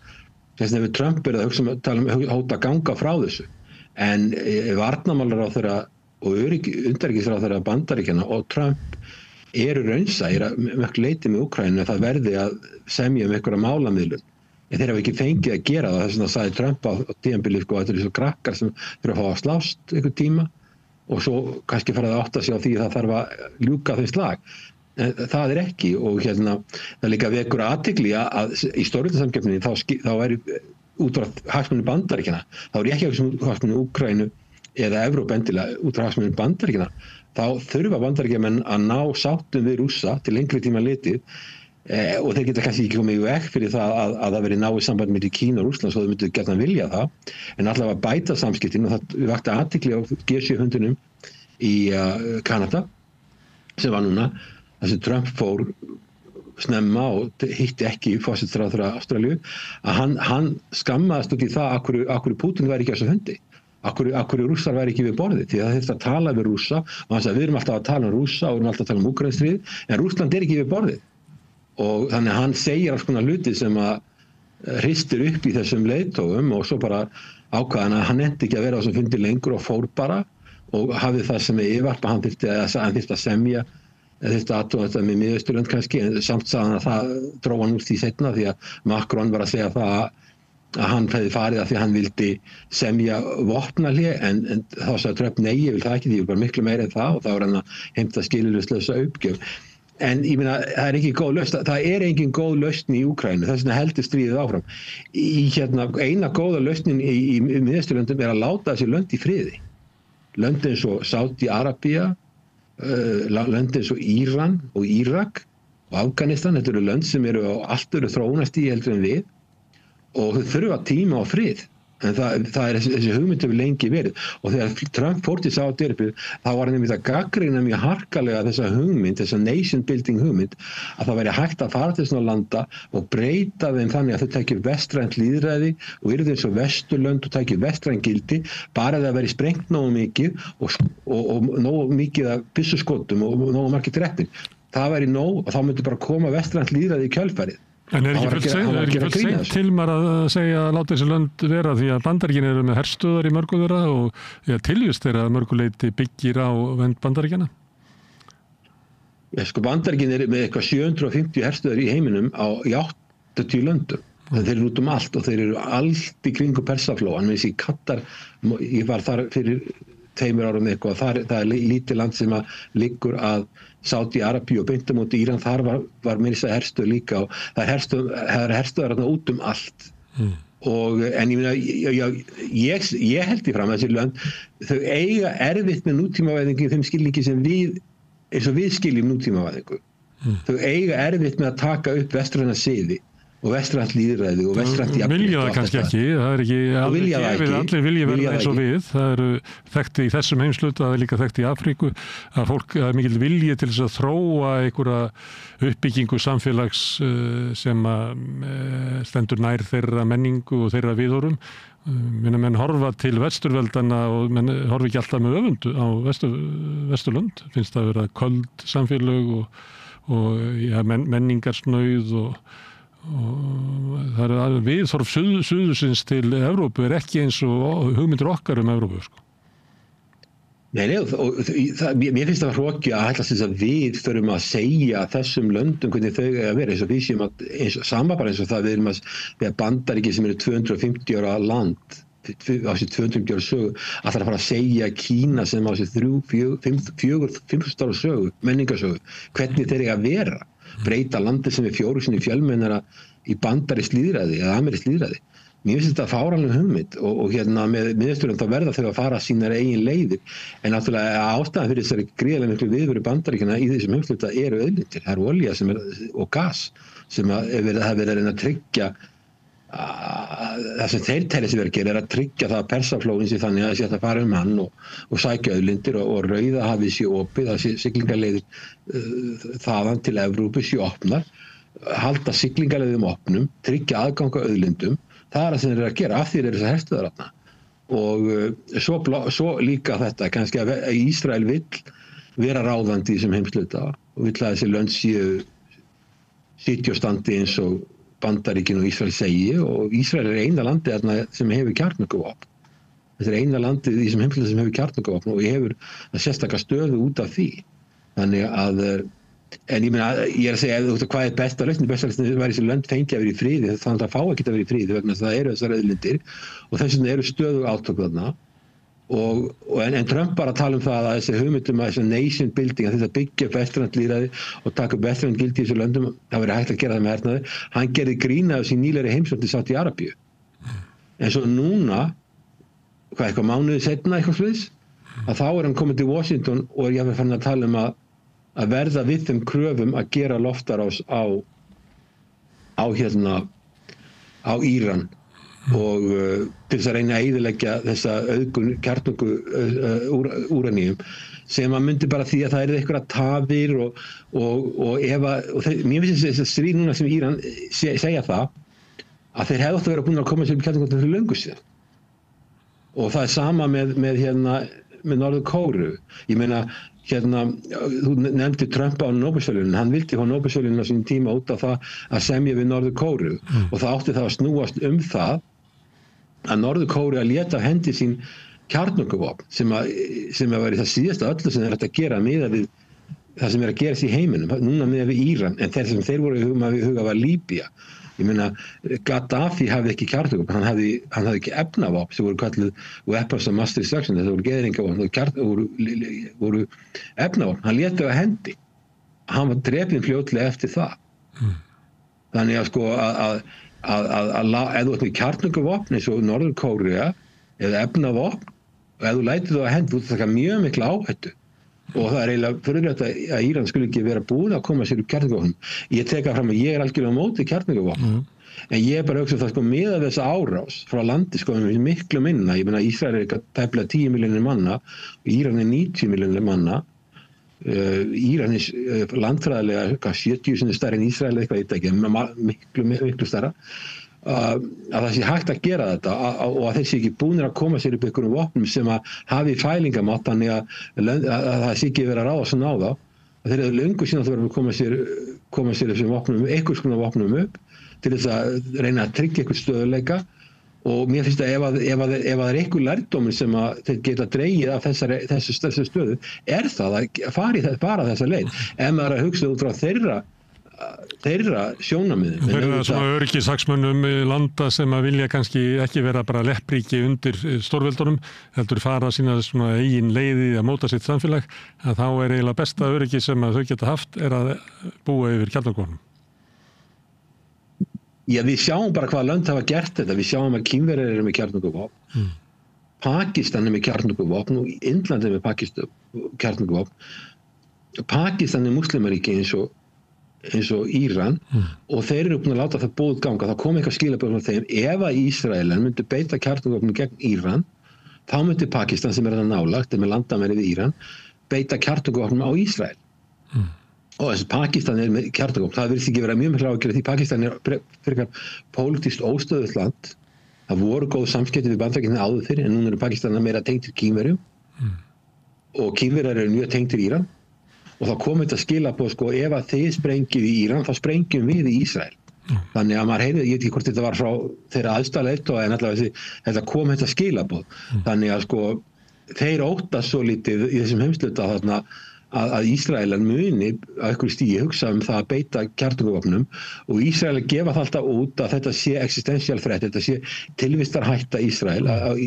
Þess vegna Trump er að tala hóta ganga frá þessu, en varnarmálaráðherra og utanríkisráðherra Bandaríkjanna og Trump eru raunsæir að mörg leyti með Úkraínu að það verði að semja einhverja málamiðlun. En þeir hafa ekki fengið að gera það, þess vegna sagði Trump á tímabili að þetta eru svo krakkar sem þurfa að fá að slást einhver tíma og svo kannski farið að átta sig á því að það þarf að ljúka þeim slag. En það er ekki og það líka vekur athygli að í stórveldasamkeppninni þá er út frá hagsmunum Bandaríkjanna, þá er ekki hagsmunum Úkraínu eða Evrópu endilega út frá hagsmunum Bandaríkjanna. Þá þurfa Bandaríkjamenn að ná sáttum við Rússa til lengri tíma litið og þeir geta kannski ekki komið í veg fyrir það að það veri náið samband milli Kína og Rússlands og þau myndu gjarnan vilja það, en allavega bæta samskiptin og það vakti athygli á G7-fundinum í Kanada sem var núna, þar sem Trump fór snemma og hitti ekki forsætisráðherra Ástralíu, að hann skammaðist út í það af hverju Pútín væri ekki á þessu fundi. Akkur Rússar væri ekki við borðið, því það þurfti að tala við Rússa og hann sagði við erum alltaf að tala Rússa og við erum alltaf að tala Úkraínustríð, en Rússland er ekki við borðið. Og þannig að hann segir alls konar hluti sem að hristir upp í þessum leiðtogum og svo bara ákvaðan að hann nennti ekki að vera á þessum fundi lengur og fór bara og hafði það sem yfirvarpa, hann þyrfti að semja, þyrfti að athuga þetta með Miðausturlönd kannski, en samt sagði hann að það dróð hann úr því seinna því að Macron var að segja það að hann hefði farið af því að hann vildi semja vopnahlé en þá sagði Trump nei, ég vil það ekki, því ég vil bara miklu meira en það og þá var hann að heimta skilyrðislausa uppgjöf. En ég meina, það er ekki góð lausn, það er engin góð lausn í Úkraínu, þess vegna heldur stríðið áfram. Eina góða lausnin í Miðausturlöndum að láta þessi lönd í friði. Lönd eins og Sádi-Arabía, lönd eins og Íran og Írak og Afganistan, þetta eru lönd sem eru á allt öðru þróunarstigi heldur en við og þau þurfa tíma á frið. En það er þessi hugmynd hefur lengi verið og þegar Trump fór til Sádi-Arabíu þá var hann að gagnrýna mjög harkalega þessa hugmynd, þessa nation building hugmynd að það væri hægt að fara til svona landa og breyta þeim þannig að þau tækir vestrænt lýðræði og yrðu eins og vesturlönd og tækir vestrænt gildi bara það væri sprengt nógu mikið og nógu mikið af byssuskotum og nógu margir dreppin. Það væri nóg og þá myndi bara koma vestrænt lýðræði í kjölfarið. En er ekki fullt seint til maður að segja að láta þessi lönd vera því að Bandaríkin eru með herstöðar í mörgu þeirra og tilvist þeirra að mörguleyti byggir á vernd Bandaríkjana? Bandaríkin eru með eitthvað 750 herstöðar í heiminum í 80 löndum. Þeir eru út allt og þeir eru allt í kringu Persaflóan. Í Katar, ég var þar fyrir 2 árum eitthvað, það er lítið land sem að liggur að Sádi-Arabíu og beint á móti Íran, þar var meira þess að herstöð líka og það er herstöðar út allt. En ég meina, ég held í fram að þessi lönd, þau eiga erfitt með nútímavæðingu í þeim skilningi sem eins og við skiljum nútímavæðingu. Þau eiga erfitt með að taka upp vestræna siði og vestrænt lýðræði og vestrænt jafnrétti. Vilja það kannski ekki, það er ekki allir vilja verða eins og við. Það eru þekkt í þessum heimshluta, það er líka þekkt í Afríku að fólk er mikil vilji til þess að þróa einhverja uppbyggingu samfélags sem stendur nær þeirra menningu og þeirra viðhorfum. Menn horfa til vesturveldana og menn horfa ekki alltaf með öfundu á vesturlönd. Finnst það að vera köld samfélög og menningarsnauð og það er viðhorf suðursins til Evrópu er ekki eins og hugmyndir okkar Evrópu. Nei, mér finnst það hroki að ætlast þess að við þurfum að segja þessum löndum hvernig þau eiga að vera eins og við séum sama bara eins og það við erum að Bandaríki sem eru 250 ára land á sér 250 ára sögu að það fara að segja Kína sem á sér 4-5 ára sögu, menningarsögu, hvernig þeir eiga að vera. Breyta landi sem er 4 sinni fjölmennara í bandarískt lýðræði eða amerískt lýðræði. Mér finnst þetta fáránleg hugmynd og með Miðausturlönd þá verða þau að fara sínar eigin leiðir en náttúrulega ástæðan fyrir þessari gríðarlega miklu viðveru Bandaríkjanna í þessum heimshluta eru auðlindir. Það er olía og gas sem hefur verið að reyna að tryggja það sem þeir telja sig verið að gera er að tryggja það að Persaflóin sé þannig að það sé að fara hann og sækja auðlindir og Rauðahafið sé opið, það sé siglingaleiðir þaðan til Evrópu sé opnar, halda siglingaleiðum opnum, tryggja aðganga auðlindum, það er það sem þeir eru að gera af því þeir eru þessar herstöðar þarna. Og svo líka þetta, kannski að Ísrael vill vera ráðandi í þessum heimshluta og vill að þessi lönd sitja og standi eins og Bandaríkin og Ísrael segi og Ísrael er eina landið sem hefur kjarnorkuvopn. Þetta er eina landið í þessum heimshluta sem hefur kjarnorkuvopn og hefur sérstaklega stöðu út af því. Þannig að, en ég meina, ég er að segja hvað er besta lausn var þessi lönd fengi að vera í friði, þannig að fá ekki að vera í friði vegna það eru þessar auðlindir og þess vegna eru stöðu átök þarna. En Trump bara tala það að þessi hugmyndum að þessi nation building að þess að byggja upp vestrænt lýðræði og taka upp vestrænt gildi í þessu löndum það verið hægt að gera það með hernaði hann gerði grín af þessi nýlegri heimsókn til Sádi-Arabíu en svo núna eitthvað mánuði seinna eitthvað sliðs að þá er hann komið til Washington og er jáfnvel farin að tala að verða við þeim kröfum að gera loftarás á Íran og til þess að reyna að eyðileggja þessa auðgun kjarnorku úraníum sem að myndi bara því að það eru einhverja tafir og mér finnst þess að stríð núna sem Íran segja það að þeir hefðu átt að vera búin að koma sér upp kjarnorku fyrir löngu síðan og það er sama með Norður-Kóreu. Ég meina þú nefndi Trump á Nóbelsverðlaunin, hann vildi fá Nóbelsverðlaunin á sínum tíma út af það að semja við Norður-Kóreu og það átti það að snúast það að Norður-Kórea léti af hendi sín kjarnorkuvopn sem að vera það síðasta öllu sem þeir ætti að gera miðað við það sem er að gerast í heiminum, núna miðað við Íran, en þeir sem þeir voru í huga var Líbía Ég meina, Gaddafi hafði ekki kjarnavopn, hann hafði ekki efnavopn sem voru kalluð weapons of mass destruction, þetta voru geðringavopn, voru efnavopn, hann lét þau að hendi. Hann var drepinn fljótlega eftir það. Þannig að sko ef þú ert með kjarnavopn eins og Norður-Kórea eða efnavopn, og ef þú lætur þau að hendi, þú taka mjög mikla áhættu. Og það eiginlega furðulegt að Íran skulle ekki vera búin að koma sér upp kjarnavopnum. Ég tek það fram að ég algjörlega á móti kjarnavopnum. En ég bara hugsa það sko miðað þessa árás frá landi sko miklu minna. Ég meina Ísrael tæplega 10 milljónir manna og Íran 90 milljónir manna. Íran landfræðilega 70 sinni stærri en Ísrael eitthvað, ég veit ekki, miklu stærra. Að það sé hægt að gera þetta og að þeir sé ekki búnir að koma sér upp einhverjum vopnum sem að hafi fælingamátt, þannig að það sé ekki verið að ráða svona á þá. Þeir eru löngu síðan að það verður að koma sér þessum vopnum, einhvers konar vopnum upp til þess að reyna að tryggja einhvern stöðuleika. Og mér finnst að ef það er einhver lærdómur sem að þeir geta dregið af þessu stöðu, er það að fara þessa leið. Ef maður að hugsa út frá þeirra sjónarmiðum. Þeir eru svona öryggishagsmunum landa sem að vilja kannski ekki vera bara leppríki undir stórveldunum, heldur fara sína svona eigin leiði að móta sitt samfélag, að þá er eiginlega besta öryggi sem að þau geta haft er að búa yfir kjarnavopnum. Já, við sjáum bara hvaða lönd hafa gert þetta. Við sjáum að Kínverjar eru með kjarnavopn, Pakistan er með kjarnavopn og Indland er með kjarnavopn. Pakistan er muslimaríki eins og Íran og þeir eru búin að láta það búið ganga. Það kom eitthvað skilaboð frá þeim. Ef að Ísraelar myndi beita kjarnavopnum gegn Íran, þá myndi Pakistan sem er það nálagt, með landamæri við Íran, beita kjarnavopnum á Ísrael. Og þess að Pakistan er með kjarnavopn, það virðist ekki vera mjög miklu áhyggjur því Pakistan er frekar pólitískt óstöðugt land. Það voru góð samskipti við Bandaríkin áður fyrir, en núna eru Pakistan meira tengdir Kínverjum og Kínverjar eru mjög tengdir Íran. Og þá kom þetta skilaboð sko, ef að þið sprengið í Íran, þá sprengjum við í Ísrael. Þannig að maður heyrði, ég veit ekki hvort þetta var frá þeirra aðstæðlega en allavega þetta kom þetta skilaboð. Þannig að sko, þeir óttast svo lítið í þessum heimsluta þarna að Ísraelar muni á einhverju stigi hugsa það að beita kjarnavopnum og Ísraelar gefa það alltaf út að þetta sé existential threat, þetta sé tilvistarhætta Ísrael, að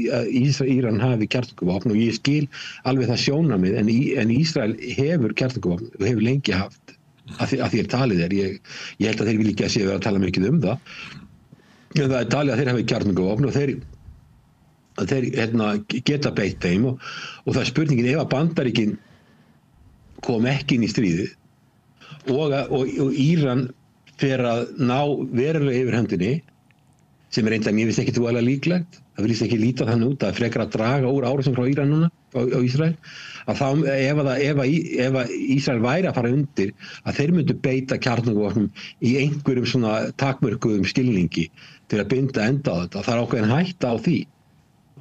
Íran hafi kjarnavopn og ég skil alveg það sjónarmið en Ísrael hefur kjarnavopn og hefur lengi haft að því er talið ég held að þeir vil ekki að sé vera að tala mikið um það en það er talið að þeir hafi kjarnavopn og þeir geta beitt þeim og það er spurningin ef að Bandaríkin kom ekki inn í stríðið og Íran fer að ná verulega yfir höndinni sem er reyndar mér finnst ekki alveg líklegt það virðist ekki líta þannig út að frekar að draga úr árásum frá Íran núna á Ísrael að þá ef að Ísrael væri að fara undir að þeir myndu beita kjarnavopnum í einhverjum svona takmörkuðum skilningi til að binda enda á þetta það er ákveðin hætta á því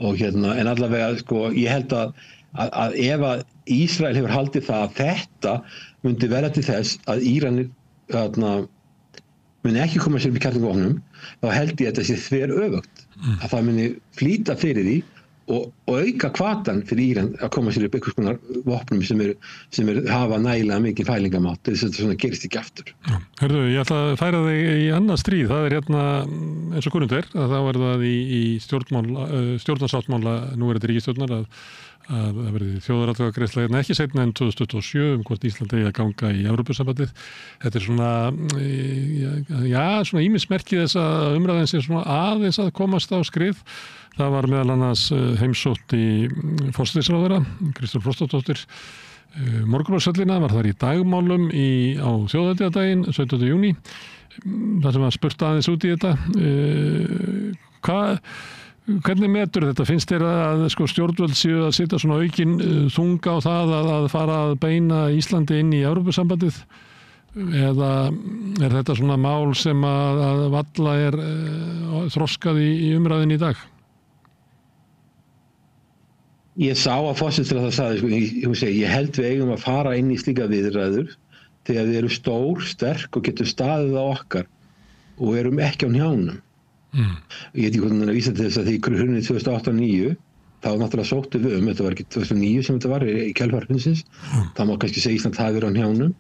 og en allavega sko ég held að ef að Ísrael hefur haldið það að þetta myndi vera til þess að Íranir muni ekki koma sér upp í kjarnavopnum þá held ég að þetta sé þveröfugt að það muni flýta fyrir því og auka hvatan fyrir Íran að koma sér upp einhvers konar vopnum sem hafa nægilega mikið fælingamátt þess að þetta svona gerist ekki aftur. Hörðu, ég ætla að færa þig í annað stríð. Það er eins og kunnugt er að þá er það í stjórnarsáttmála núverandi ríkisstjórnar að það verði þjóðaratkvæðagreiðsla ekki seinna en 2027 hvort Ísland eigi að ganga í Evrópusambandið. Þetta er svona ýmismerki þess að umræðan sé svona aðeins að komast á skrið. Það var meðal annars heimsótt í forsætisráðherra, Kristrún Frostadóttir, morgunblaðssöllina, var þar í dagmálum á þjóðhátíðardaginn, 17. júní, þar sem var spurt aðeins út í þetta. Hvernig metur þetta? Finnst þér að stjórnvöld séu að setja svona aukin þunga á það að fara að beina Íslandi inn í Evrópusambandið? Eða er þetta svona mál sem að valla er þroskað í umræðin í dag? Ég sá að forsætisráðherra sagði, ég held við eigum að fara inn í slíka viðræður þegar við erum stór, sterk og getum staðið á okkar og erum ekki á hnjánum. Ég veit ekki hvernig að vísa til þess að því hrunið 2008-2009 þá náttúrulega sóttu við þetta var ekki 2009 sem þetta var í kjölfar hrunsins þá má kannski segja Ísland hafi verið á hnjánum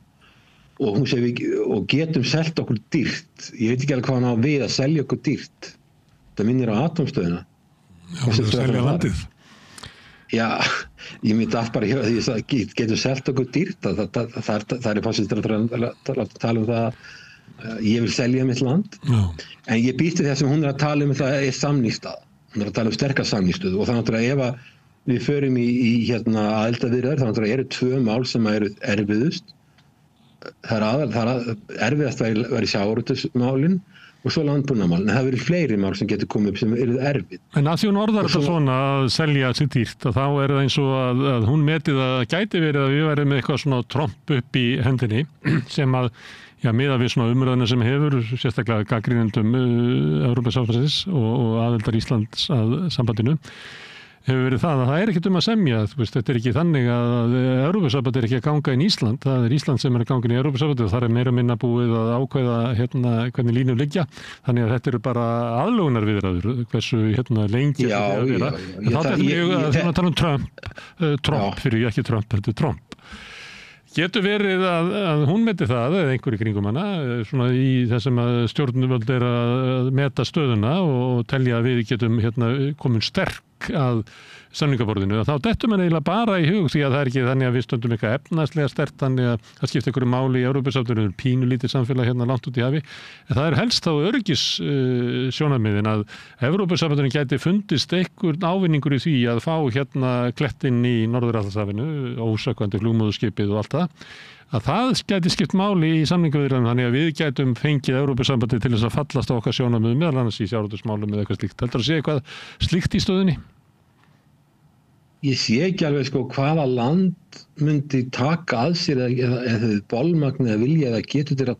og hún segir og getum selt okkur dýrt. Ég veit ekki alveg hvað hann á við að selja okkur dýrt. Það minnir á atómstöðina. Já, það selja landið. Já, ég myndi allt bara því að getum selt okkur dýrt. Það er fórsettur að tala um það ég vil selja mitt land. Já. En ég býst við það sem hún að tala um það samningsstað. Hún að tala um sterka samningsstöðu og þannig að ef við förum í aðildarviðræður þannig að eru 2 mál sem eru erfiðust. Það er erfiðast væri sjávarútvegsmálin og svo landbúnaðarmál. En það verið fleiri mál sem getur komið upp sem eru erfið. En að því hún orðar þetta svona að selja sig dýrt, að þá er það eins og að hún metið að gæti verið að við værum með eitthvað svona tromp upp í hendinni sem að miðað við svona umræðuna sem hefur, sérstaklega gagnrýnendum Evrópusambandsins og aðildar Íslands að sambandinu, hefur verið það að það er ekkert að semja. Þetta er ekki þannig að Evrópusambandið er ekki að ganga inn í Ísland. Það er Ísland sem er að ganga inn í Evrópusambandið og það er meira minna búið að ákveða hvernig línur liggja. Þannig að þetta eru bara aðlögunarviðræður, hversu lengi þetta er að vera. En þá er ég að tala um Trump fyrir ekki Trump, þetta er Trump. Getur verið að hún meti það, eða einhverju kringum hana, svona í þessum að stjórnvöld er að meta stöðuna og telja að við getum komin sterk að samningaborðinu. Þá dettur mann eiginlega bara í hug því að það er ekki þannig að við stöndum eitthvað efnaðslega sterkt, þannig að það skiptir einhverju máli í Evrópusambandinu, pínulítið samfélag langt út í hafi. En það er helst þá öryggis sjónarmiðin að Evrópusambandinu gæti fundist einhver ávinningur í því að fá klettinn í Norður-Atlantshafinu, ósökkvandi flugmóðurskipið og allt það. Að það gæti skipt máli í samningaviðræðum þannig að við gætum fengið Evrópusambandið til þess að fallast á okkar sjónarmiðum meðal annars í sjávarútvegsmálum eða eitthvað slíkt. Heldur að sé eitthvað slíkt í stöðunni? Ég sé ekki alveg hvaða land myndi taka að sér eða bolmagn eða vilja eða getur til að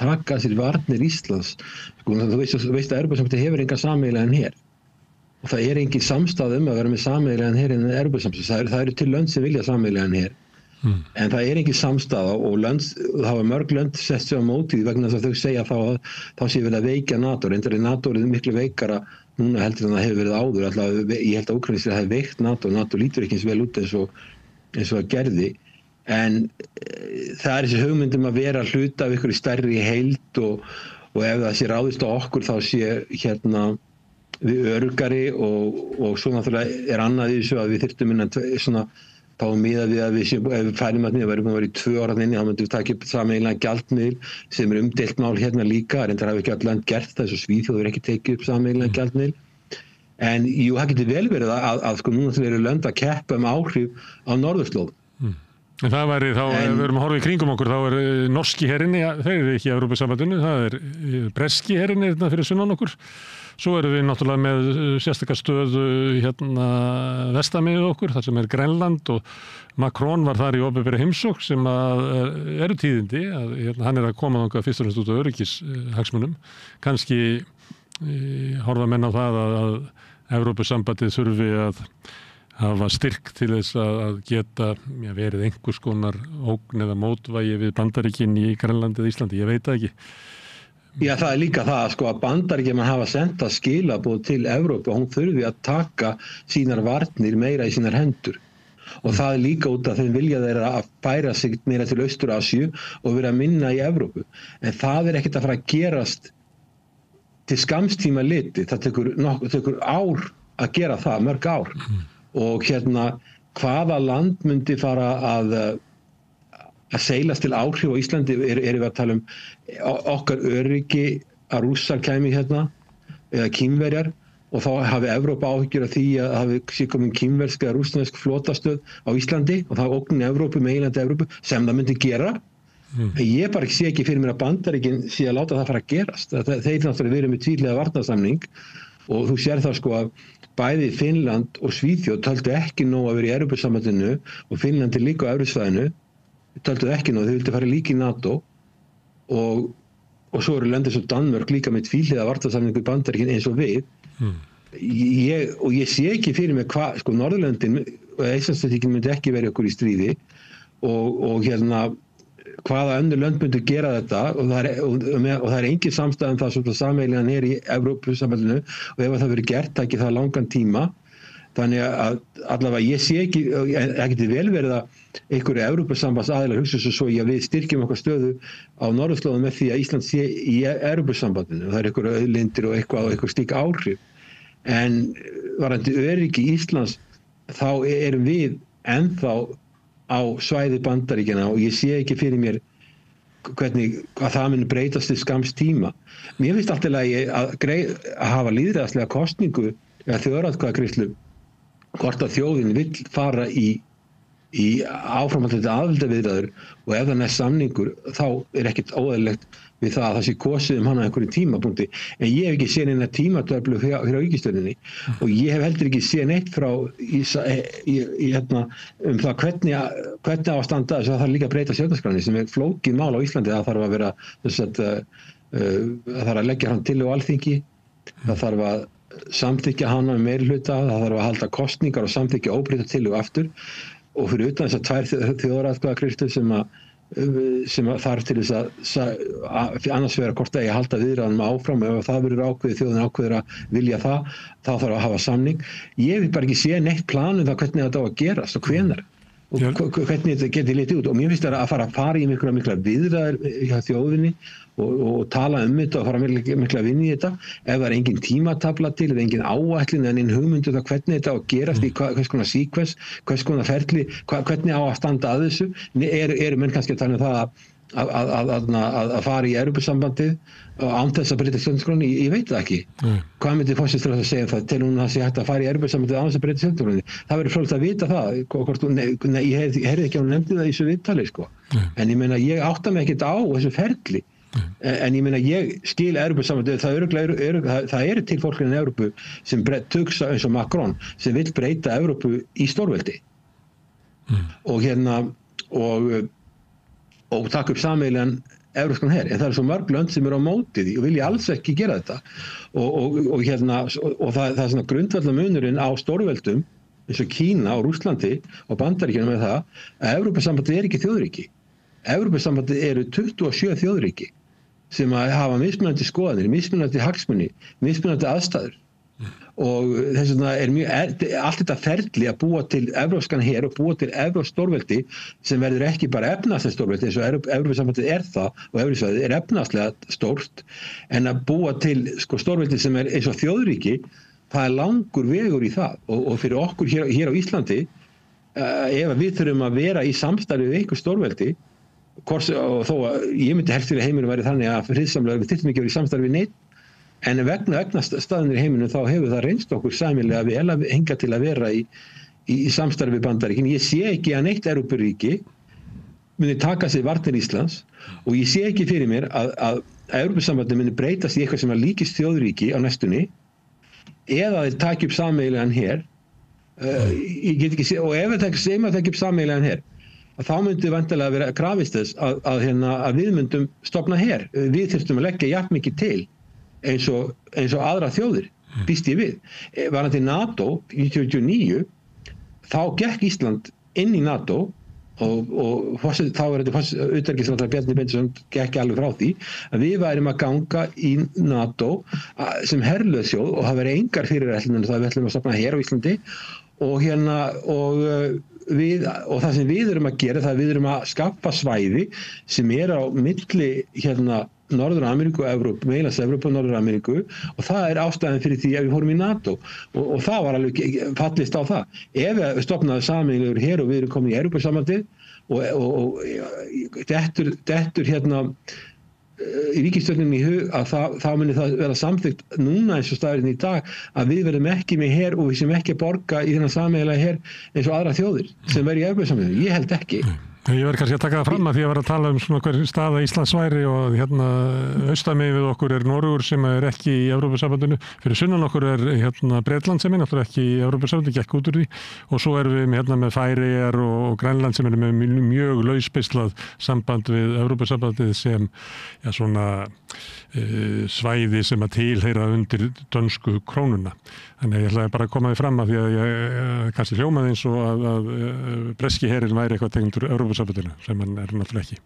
taka að sér varnir Íslands. Þú veist að Evrópusambandið hefur enga sameiginlegan her. Og það er engin samstaða að vera með sameiginlegan her innan Evrópusambandið. Það eru til lönd sem vilja sameiginlegan her. En það er engin samstaða og það hafa mörg lönd sett sig á móti vegna þess að þau segja þá sé verið að veikja NATO. Reyndar er NATO miklu veikara núna heldur en það hefur verið áður. Ég held að Úkraína hafi veikt NATO. NATO lítur ekki eins vel út eins og að gerði. En það er þessi hugmyndum að vera hluta af ykkur í stærri heild og ef það sé ráðist á okkur þá sé við öruggari og svo náttúrulega er annað í þessu að við þyrftum þá miðað við að ef við færum að við værum að vera í 2 ára inni, þá myndum við taka upp sameiginlegan gjaldmiðil sem er umdeilt mál líka, reyndar hafi ekki öll land gert það, svo Svíþjóð er ekki tekið upp sameiginlegan gjaldmiðil. En jú, það getur vel verið að núna þeir eru lönd að keppa áhrif á norðurslóðum. En það væri þá, ef við erum að horfa í kringum okkur, þá er norski herinn, þeir eru ekki í Evrópusambandinu, það er breski herinn fyrir sunnan okkur. Svo erum við náttúrulega með sérstaklega stöðu vestamið okkur, þar sem er Grænland og Macron var þar í opinberri heimsókn sem eru tíðindi, að hann er að koma þangað fyrst og fremst út á öryggishagsmunum. Kannski horfa menn á það að Evrópusambandið þurfi að hafa styrk til þess að geta verið einhvers konar ógn eða mótvægi við Bandaríkin í Grænlandi eða Íslandi, ég veit það ekki. Já, það er líka það að Bandaríkjamenn hafa sendað skilaboð til Evrópu og hún þurfi að taka sínar varnir meira í sínar hendur. Og það er líka út að þeim vilja þeirra að færa sig meira til Austur-Asíu og vera minna í Evrópu. En það er ekkert að fara að gerast til skamstíma litið. Það tekur ár að gera það, mörg ár. Og hvaða land myndi fara að seilast til áhrif á Íslandi erum við að tala um okkar öryggi að Rússar kæmi eða Kínverjar og þá hafi Evrópa áhyggjur af því að hafi sé komin kínversk eða rússnesk flotastöð á Íslandi og það ógni Evrópu meginlandi Evrópu sem það myndi gera. Ég bara sé ekki fyrir mér að Bandaríkin sé að láta það fara að gerast. Þeir náttúrulega verið með tvíhliða varnarsamning og þú sér það að bæði Finnland og Svíþjóð töldu ekki nóg að vera í Evrópusambandinu og Finnland er líka á Evrusvæðinu töldu ekki nóg, þau vildu fara líka í NATO og svo eru löndin svo Danmörk líka með tvíhliða varnarsamningu í Bandaríkin eins og við. Ég sé ekki fyrir mig hvað, Norðurlöndin og Íslandsstríkin myndi ekki verið okkur í stríði og hvaða önnur lönd myndi gera þetta og það er engin samstæða um það sem sameiginlegan er í Evrópusambandinu og ef það verið gert, það ekki það langan tíma Þannig að allavega ég sé ekki, það getur vel verið að einhverju Evrópusambands aðilar hugsa svo að við styrkjum okkar stöðu á norðurslóðum með því að Ísland sé í Evrópusambandinu. Það einhverju auðlindir og eitthvað slík áhrif. En varðandi öryggi Íslands þá erum við ennþá á svæði Bandaríkjanna og ég sé ekki fyrir mér hvernig að það muni breytast til skamms tíma. Mér finnst alltaf að hafa lýðræðislega kosningu eða þjóðaratkvæðagreiðslu hvort að þjóðin vill fara í áframhaldandi aðildarviðræður og ef það næst samningur þá ekkert óeðlilegt við það að það sé kosið hana einhverju tímapunkti. En ég hef ekki séð neina tímatöflu hjá ríkisstjórninni og ég hef heldur ekki séð neitt frá það hvernig á að standa þess að það þarf líka að breyta stjórnarskránni sem flókið mál á Íslandi. Það þarf að vera það þarf að leggja hann til á Alþingi, það þarf að samþykkja hana með meirihluta, það þarf að halda kosningar og samþykkja óbreytta tillögu aftur og fyrir utan þessar 2 þjóðaratkvæðagreiðslur sem þarf til þess að annars vera hvort að ég halda viðræðunum áfram ef það verður ákveðið, þjóðin ákveður að vilja það, þá þarf að hafa samning. Ég vil bara ekki sé neitt plan um það hvernig þetta á að gerast og hvenær og hvernig þetta geti litið út og mér finnst það að fara í mikla viðræður hjá þjóðinni og tala þetta og fara mikla vinn í þetta ef það er engin tímatabla til eða engin áætlun en einn hugmyndu það hvernig þetta á að gerast í hvers konar síkvens, hvers konar ferli, hvernig á að standa að þessu eru menn kannski að tala um það að fara í Evrópusambandið án þess að breyta stjórnarskránni, ég veit það ekki. Hvað myndi forsætisráðherra að segja það til hún að sé hægt að fara í Evrópusambandið án þess að breyta stjórnarskránni? Það verður fróðlegt að vita það. Ég heyrði ekki að hún nefndi það í þessu viðtali sko. En ég meina ég átta mig ekkert á þessu ferli. En ég meina ég skil Evrópusambandið, það eru til fólk í Evrópu sem tugsa eins og Macron sem vill breyta Evrópu í stórveldi. Og taka upp sameiginlegan evrópskan her, en það svo mörg lönd sem eru á móti því og vilja alls ekki gera þetta og það er svona grundvallarmunurinn á stórveldum eins og Kína og Rússlandi og Bandaríkjunum með það að Evrópusambandið ekki þjóðríki. Evrópusambandið eru 27 þjóðríki sem hafa mismunandi skoðanir, mismunandi hagsmuni, mismunandi aðstæður og þess vegna allt þetta ferli að búa til evrópskan her og búa til evrópskt stórveldi sem verður ekki bara efnaðslega stórveldi eins og Evrópusambandið það og Evrópusambandið efnaðslega stórt en að búa til stórveldi sem eins og þjóðríki það langur vegur í það og fyrir okkur hér á Íslandi ef við þurfum að vera í samstarfi við einhver stórveldi og þó að ég myndi helst fyrir heiminum væri þannig að friðsamlega við þyrftum ekki að vera í samstarfi við neitt en vegna staðinir í heiminum þá hefur það reynst okkur sæmilega vel að henga til að vera í samstarfi við Bandaríkin. Ég sé ekki að neitt Evrópuríki muni taka sig varnir Íslands og ég sé ekki fyrir mér að Evrópusambandið muni breytast í eitthvað sem líkist þjóðríki á næstunni eða þeir taki upp sameiginlegan her ég get ekki sé og ef það taki upp sameiginlegan her þá myndi vantilega vera krafist þess að við myndum stofna her. Við þurftum að leggja jafn mikið til eins og aðra þjóðir, býst ég við. Varðandi NATO 1999 þá gekk Ísland inn í NATO og þá þetta utanríkisráðherra Bjarni Benediktsson gekk alveg frá því að við værum að ganga í NATO sem herlaus þjóð og það væri engar fyrirætlanir það við ætlum að stofna her á Íslandi og það sem við erum að gera það er við erum að skapa svæði sem á milli Norður-Ameríku og Evrópu, meginlands Evrópu og Norður-Ameríku og það er ástæðan fyrir því að við fórum í NATO og það var alveg fallist á það. Ef við stofnaði sameiginlegur her og við erum komin í Evrópusambandið og dettur í ríkisstjórninni í hug að þá muni það vera samþykkt núna eins og staðurinn í dag að við verðum ekki með her og við sem ekki að borga í þennan sameiginlega her eins og aðra þjóðir sem verður í Evrópusambandinu. Ég held ekki. Ég verður kannski að taka það fram að því að vera að tala svona hver staða Íslands væri og austamegin við okkur Noregur sem ekki í Evrópusambandinu. Fyrir sunnan okkur Bretland sem náttúrulega ekki í Evrópusambandinu, gekk út úr því og svo erum við með Færeyjar og Grænland sem með mjög lausbeislað samband við Evrópusambandið sem svona svæði sem að tilheyra undir dönsku krónuna. Þannig ég ætlaði bara að koma því fram að því að ég kannski hljómaði eins og að breski herinn væri eitthvað tengdur Evrópusambandinu sem hann náttúrulega ekki.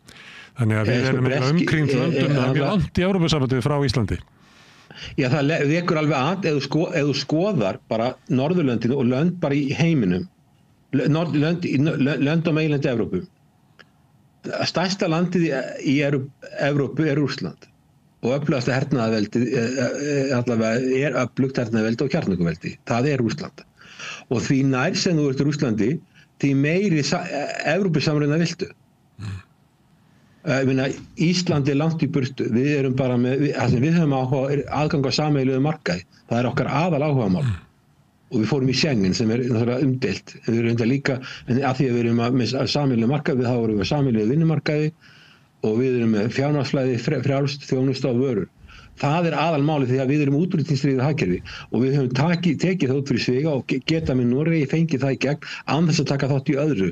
Þannig að við erum umkringt löndum mjög langt í Evrópusambandinu frá Íslandi. Já, það vekur alveg ef þú skoðar bara Norðurlöndin og lönd bara í heiminum, lönd á meginlandi Evrópu. Stærsta landið í Evrópu Rússland og öflugasta hernaðarveldi allavega öflugt hernaðarveldi og kjarnorkuveldi. Það Rússland. Og því nær sem þú ert Rússlandi, því meiri Evrópusamruna viltu. Ísland langt í burtu. Við erum bara við höfum aðgang á sameiginlegu markaði. Það okkar aðal áhugamál. Og við fórum í Schengen sem náttúrulega umdeilt. Við erum líka, en að því að við erum með sameiginlegu markaði, þá erum við sameiginlegu vinnumarkaði og við erum með fjármagnsflæði, frjálst, þjónustu og vörur. Það aðalmálið því að við erum útbrýtningsdrifið hagkerfi og við höfum tekið það út fyrir sviga og geta með Noregi fengið það í gegn án þess að taka þátt í öðru.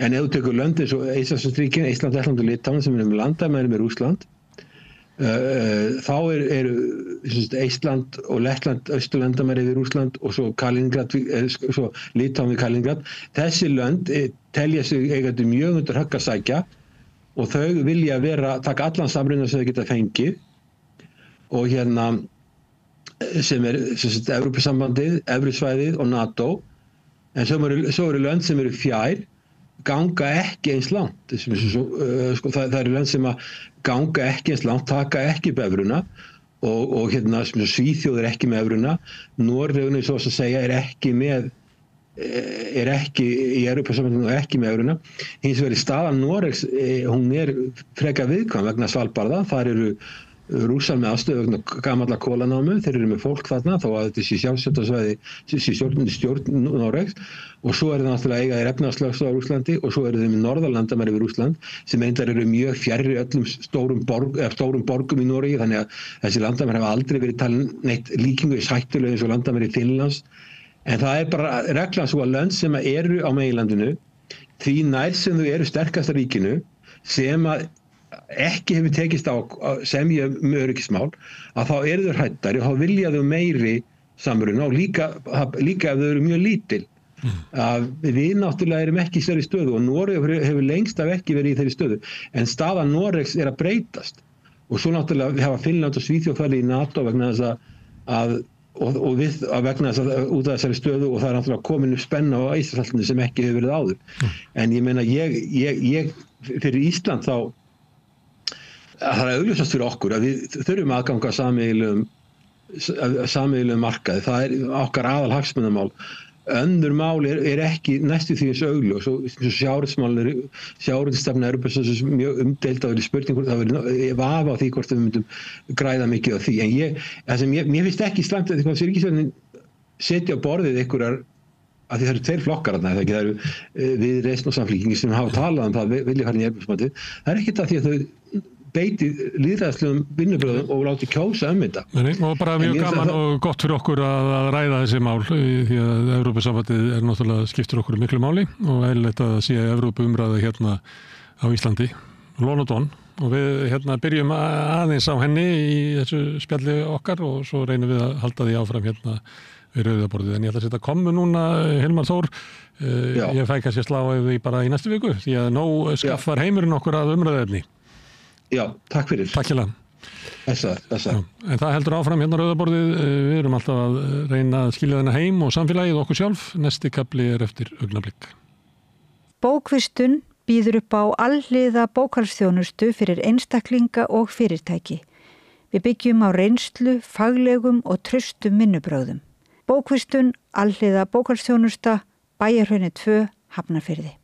En ef þú tekur lönd eins og Eystrasaltsríkin, Eistland, Lettland og Litáen sem með landamæri með Rússland, þá Eistland og Lettland austurlandamæri við Rússland og svo Kaliningrad, svo Litáen við Kaliningrad. Þessi lönd telja sig eigandi mjög undir högg að sækja og þau vilja taka allan samruna sem þau geta fengið og sem Evrópusambandið, Evrusvæðið og NATO. En svo eru lönd sem eru fjær, ganga ekki eins langt. Það eru lönd sem ganga ekki eins langt, taka ekki upp evruna og Svíþjóð ekki með evruna. Noregur, svo að segja, ekki í Evrópusambandinu og ekki með evruna. Hins vegar staðan Noregs, hún frekar viðkvæm vegna Svalbarða. Þar eru Rússar með aðstöðu vegna gamalla kolanámu, þeir eru með fólk þarna þó að þetta sé sjálfstjórnarsvæði, sé stjórn Noregs og svo það náttúrulega eiga efnahagslögsögu á Rússlandi og svo þeir með norðarlandamæri við Rússland sem reyndar eru mjög fjarri öllum stórum borgum í Noregi, þannig að þessi landamæri hafa aldrei verið talin neitt líkingu í hættulega eins og landamæri Finnlands. En það bara reglan svo að lönd sem eru á meginlandinu, því nær sem þau eru sterkasta ríkinu, sem ekki hefur tekist á semja öryggismál, að þá eru þau hræddari og þá vilja þau meiri samruna og líka ef þau eru mjög lítil. Við náttúrulega erum ekki í þeirri stöðu og Noregur hefur lengst af ekki verið í þeirri stöðu, en staða Noregs að breytast og svo náttúrulega hafa Finnland og Svíþjóð farið í NATO vegna þess vegna þess að út af þessari stöðu og það náttúrulega komin upp spenna á Eystrasaltinu sem ekki hefur verið áður. En ég meina, ég fyrir Ísland þá það augljósast fyrir okkur að við þurfum aðgang að sameiginlegum markaði. Það okkar aðal hagsmunamál. Önnur mál ekki næstu því eins augljós og sjávarútvegsstefna Evrópusambandsins mjög umdeild og spurning það verið vafa á því hvort við myndum græða mikið á því. En mér finnst ekki slæmt að ríkisstjórnin setja á borðið einhverjar, að því það eru tveir flokkar þarna, það eru Viðreisn og Samfylkingin sem hafa talað það vilja fara inn í Evrópusambandið. Það ekki það því að þau beiti lýðræðislegum vinnubröðum og láti kjósa þetta. Og bara mjög gaman og gott fyrir okkur að ræða þessi mál því að Evrópusambandið náttúrulega skiptir okkur miklu máli og eðlilegt að sé Evrópuumræða hérna á Íslandi, London, og við byrjum aðeins á henni í þessu spjalli okkar og svo reynum við að halda því áfram hérna við rauðaborðið. En ég ætla að setja komu núna, Hilmar Þór, ég fæ kannski að slá því bara í næstu viku því að nóg skaffar heimurinn okkur að umræðuefni. Já, takk fyrir. Takk hérlega. Þessa. En það heldur áfram hérna rauðaborðið. Við erum alltaf að reyna að skilja þennan heim og samfélagið okkur sjálf. Næsti kafli eftir augnablik. Bókvistun býður upp á alhliða bókhaldsþjónustu fyrir einstaklinga og fyrirtæki. Við byggjum á reynslu, faglegum og traustum vinnubrögðum. Bókvistun, alhliða bókhaldsþjónusta, Bæjarhrauni 2, Hafnarfirði.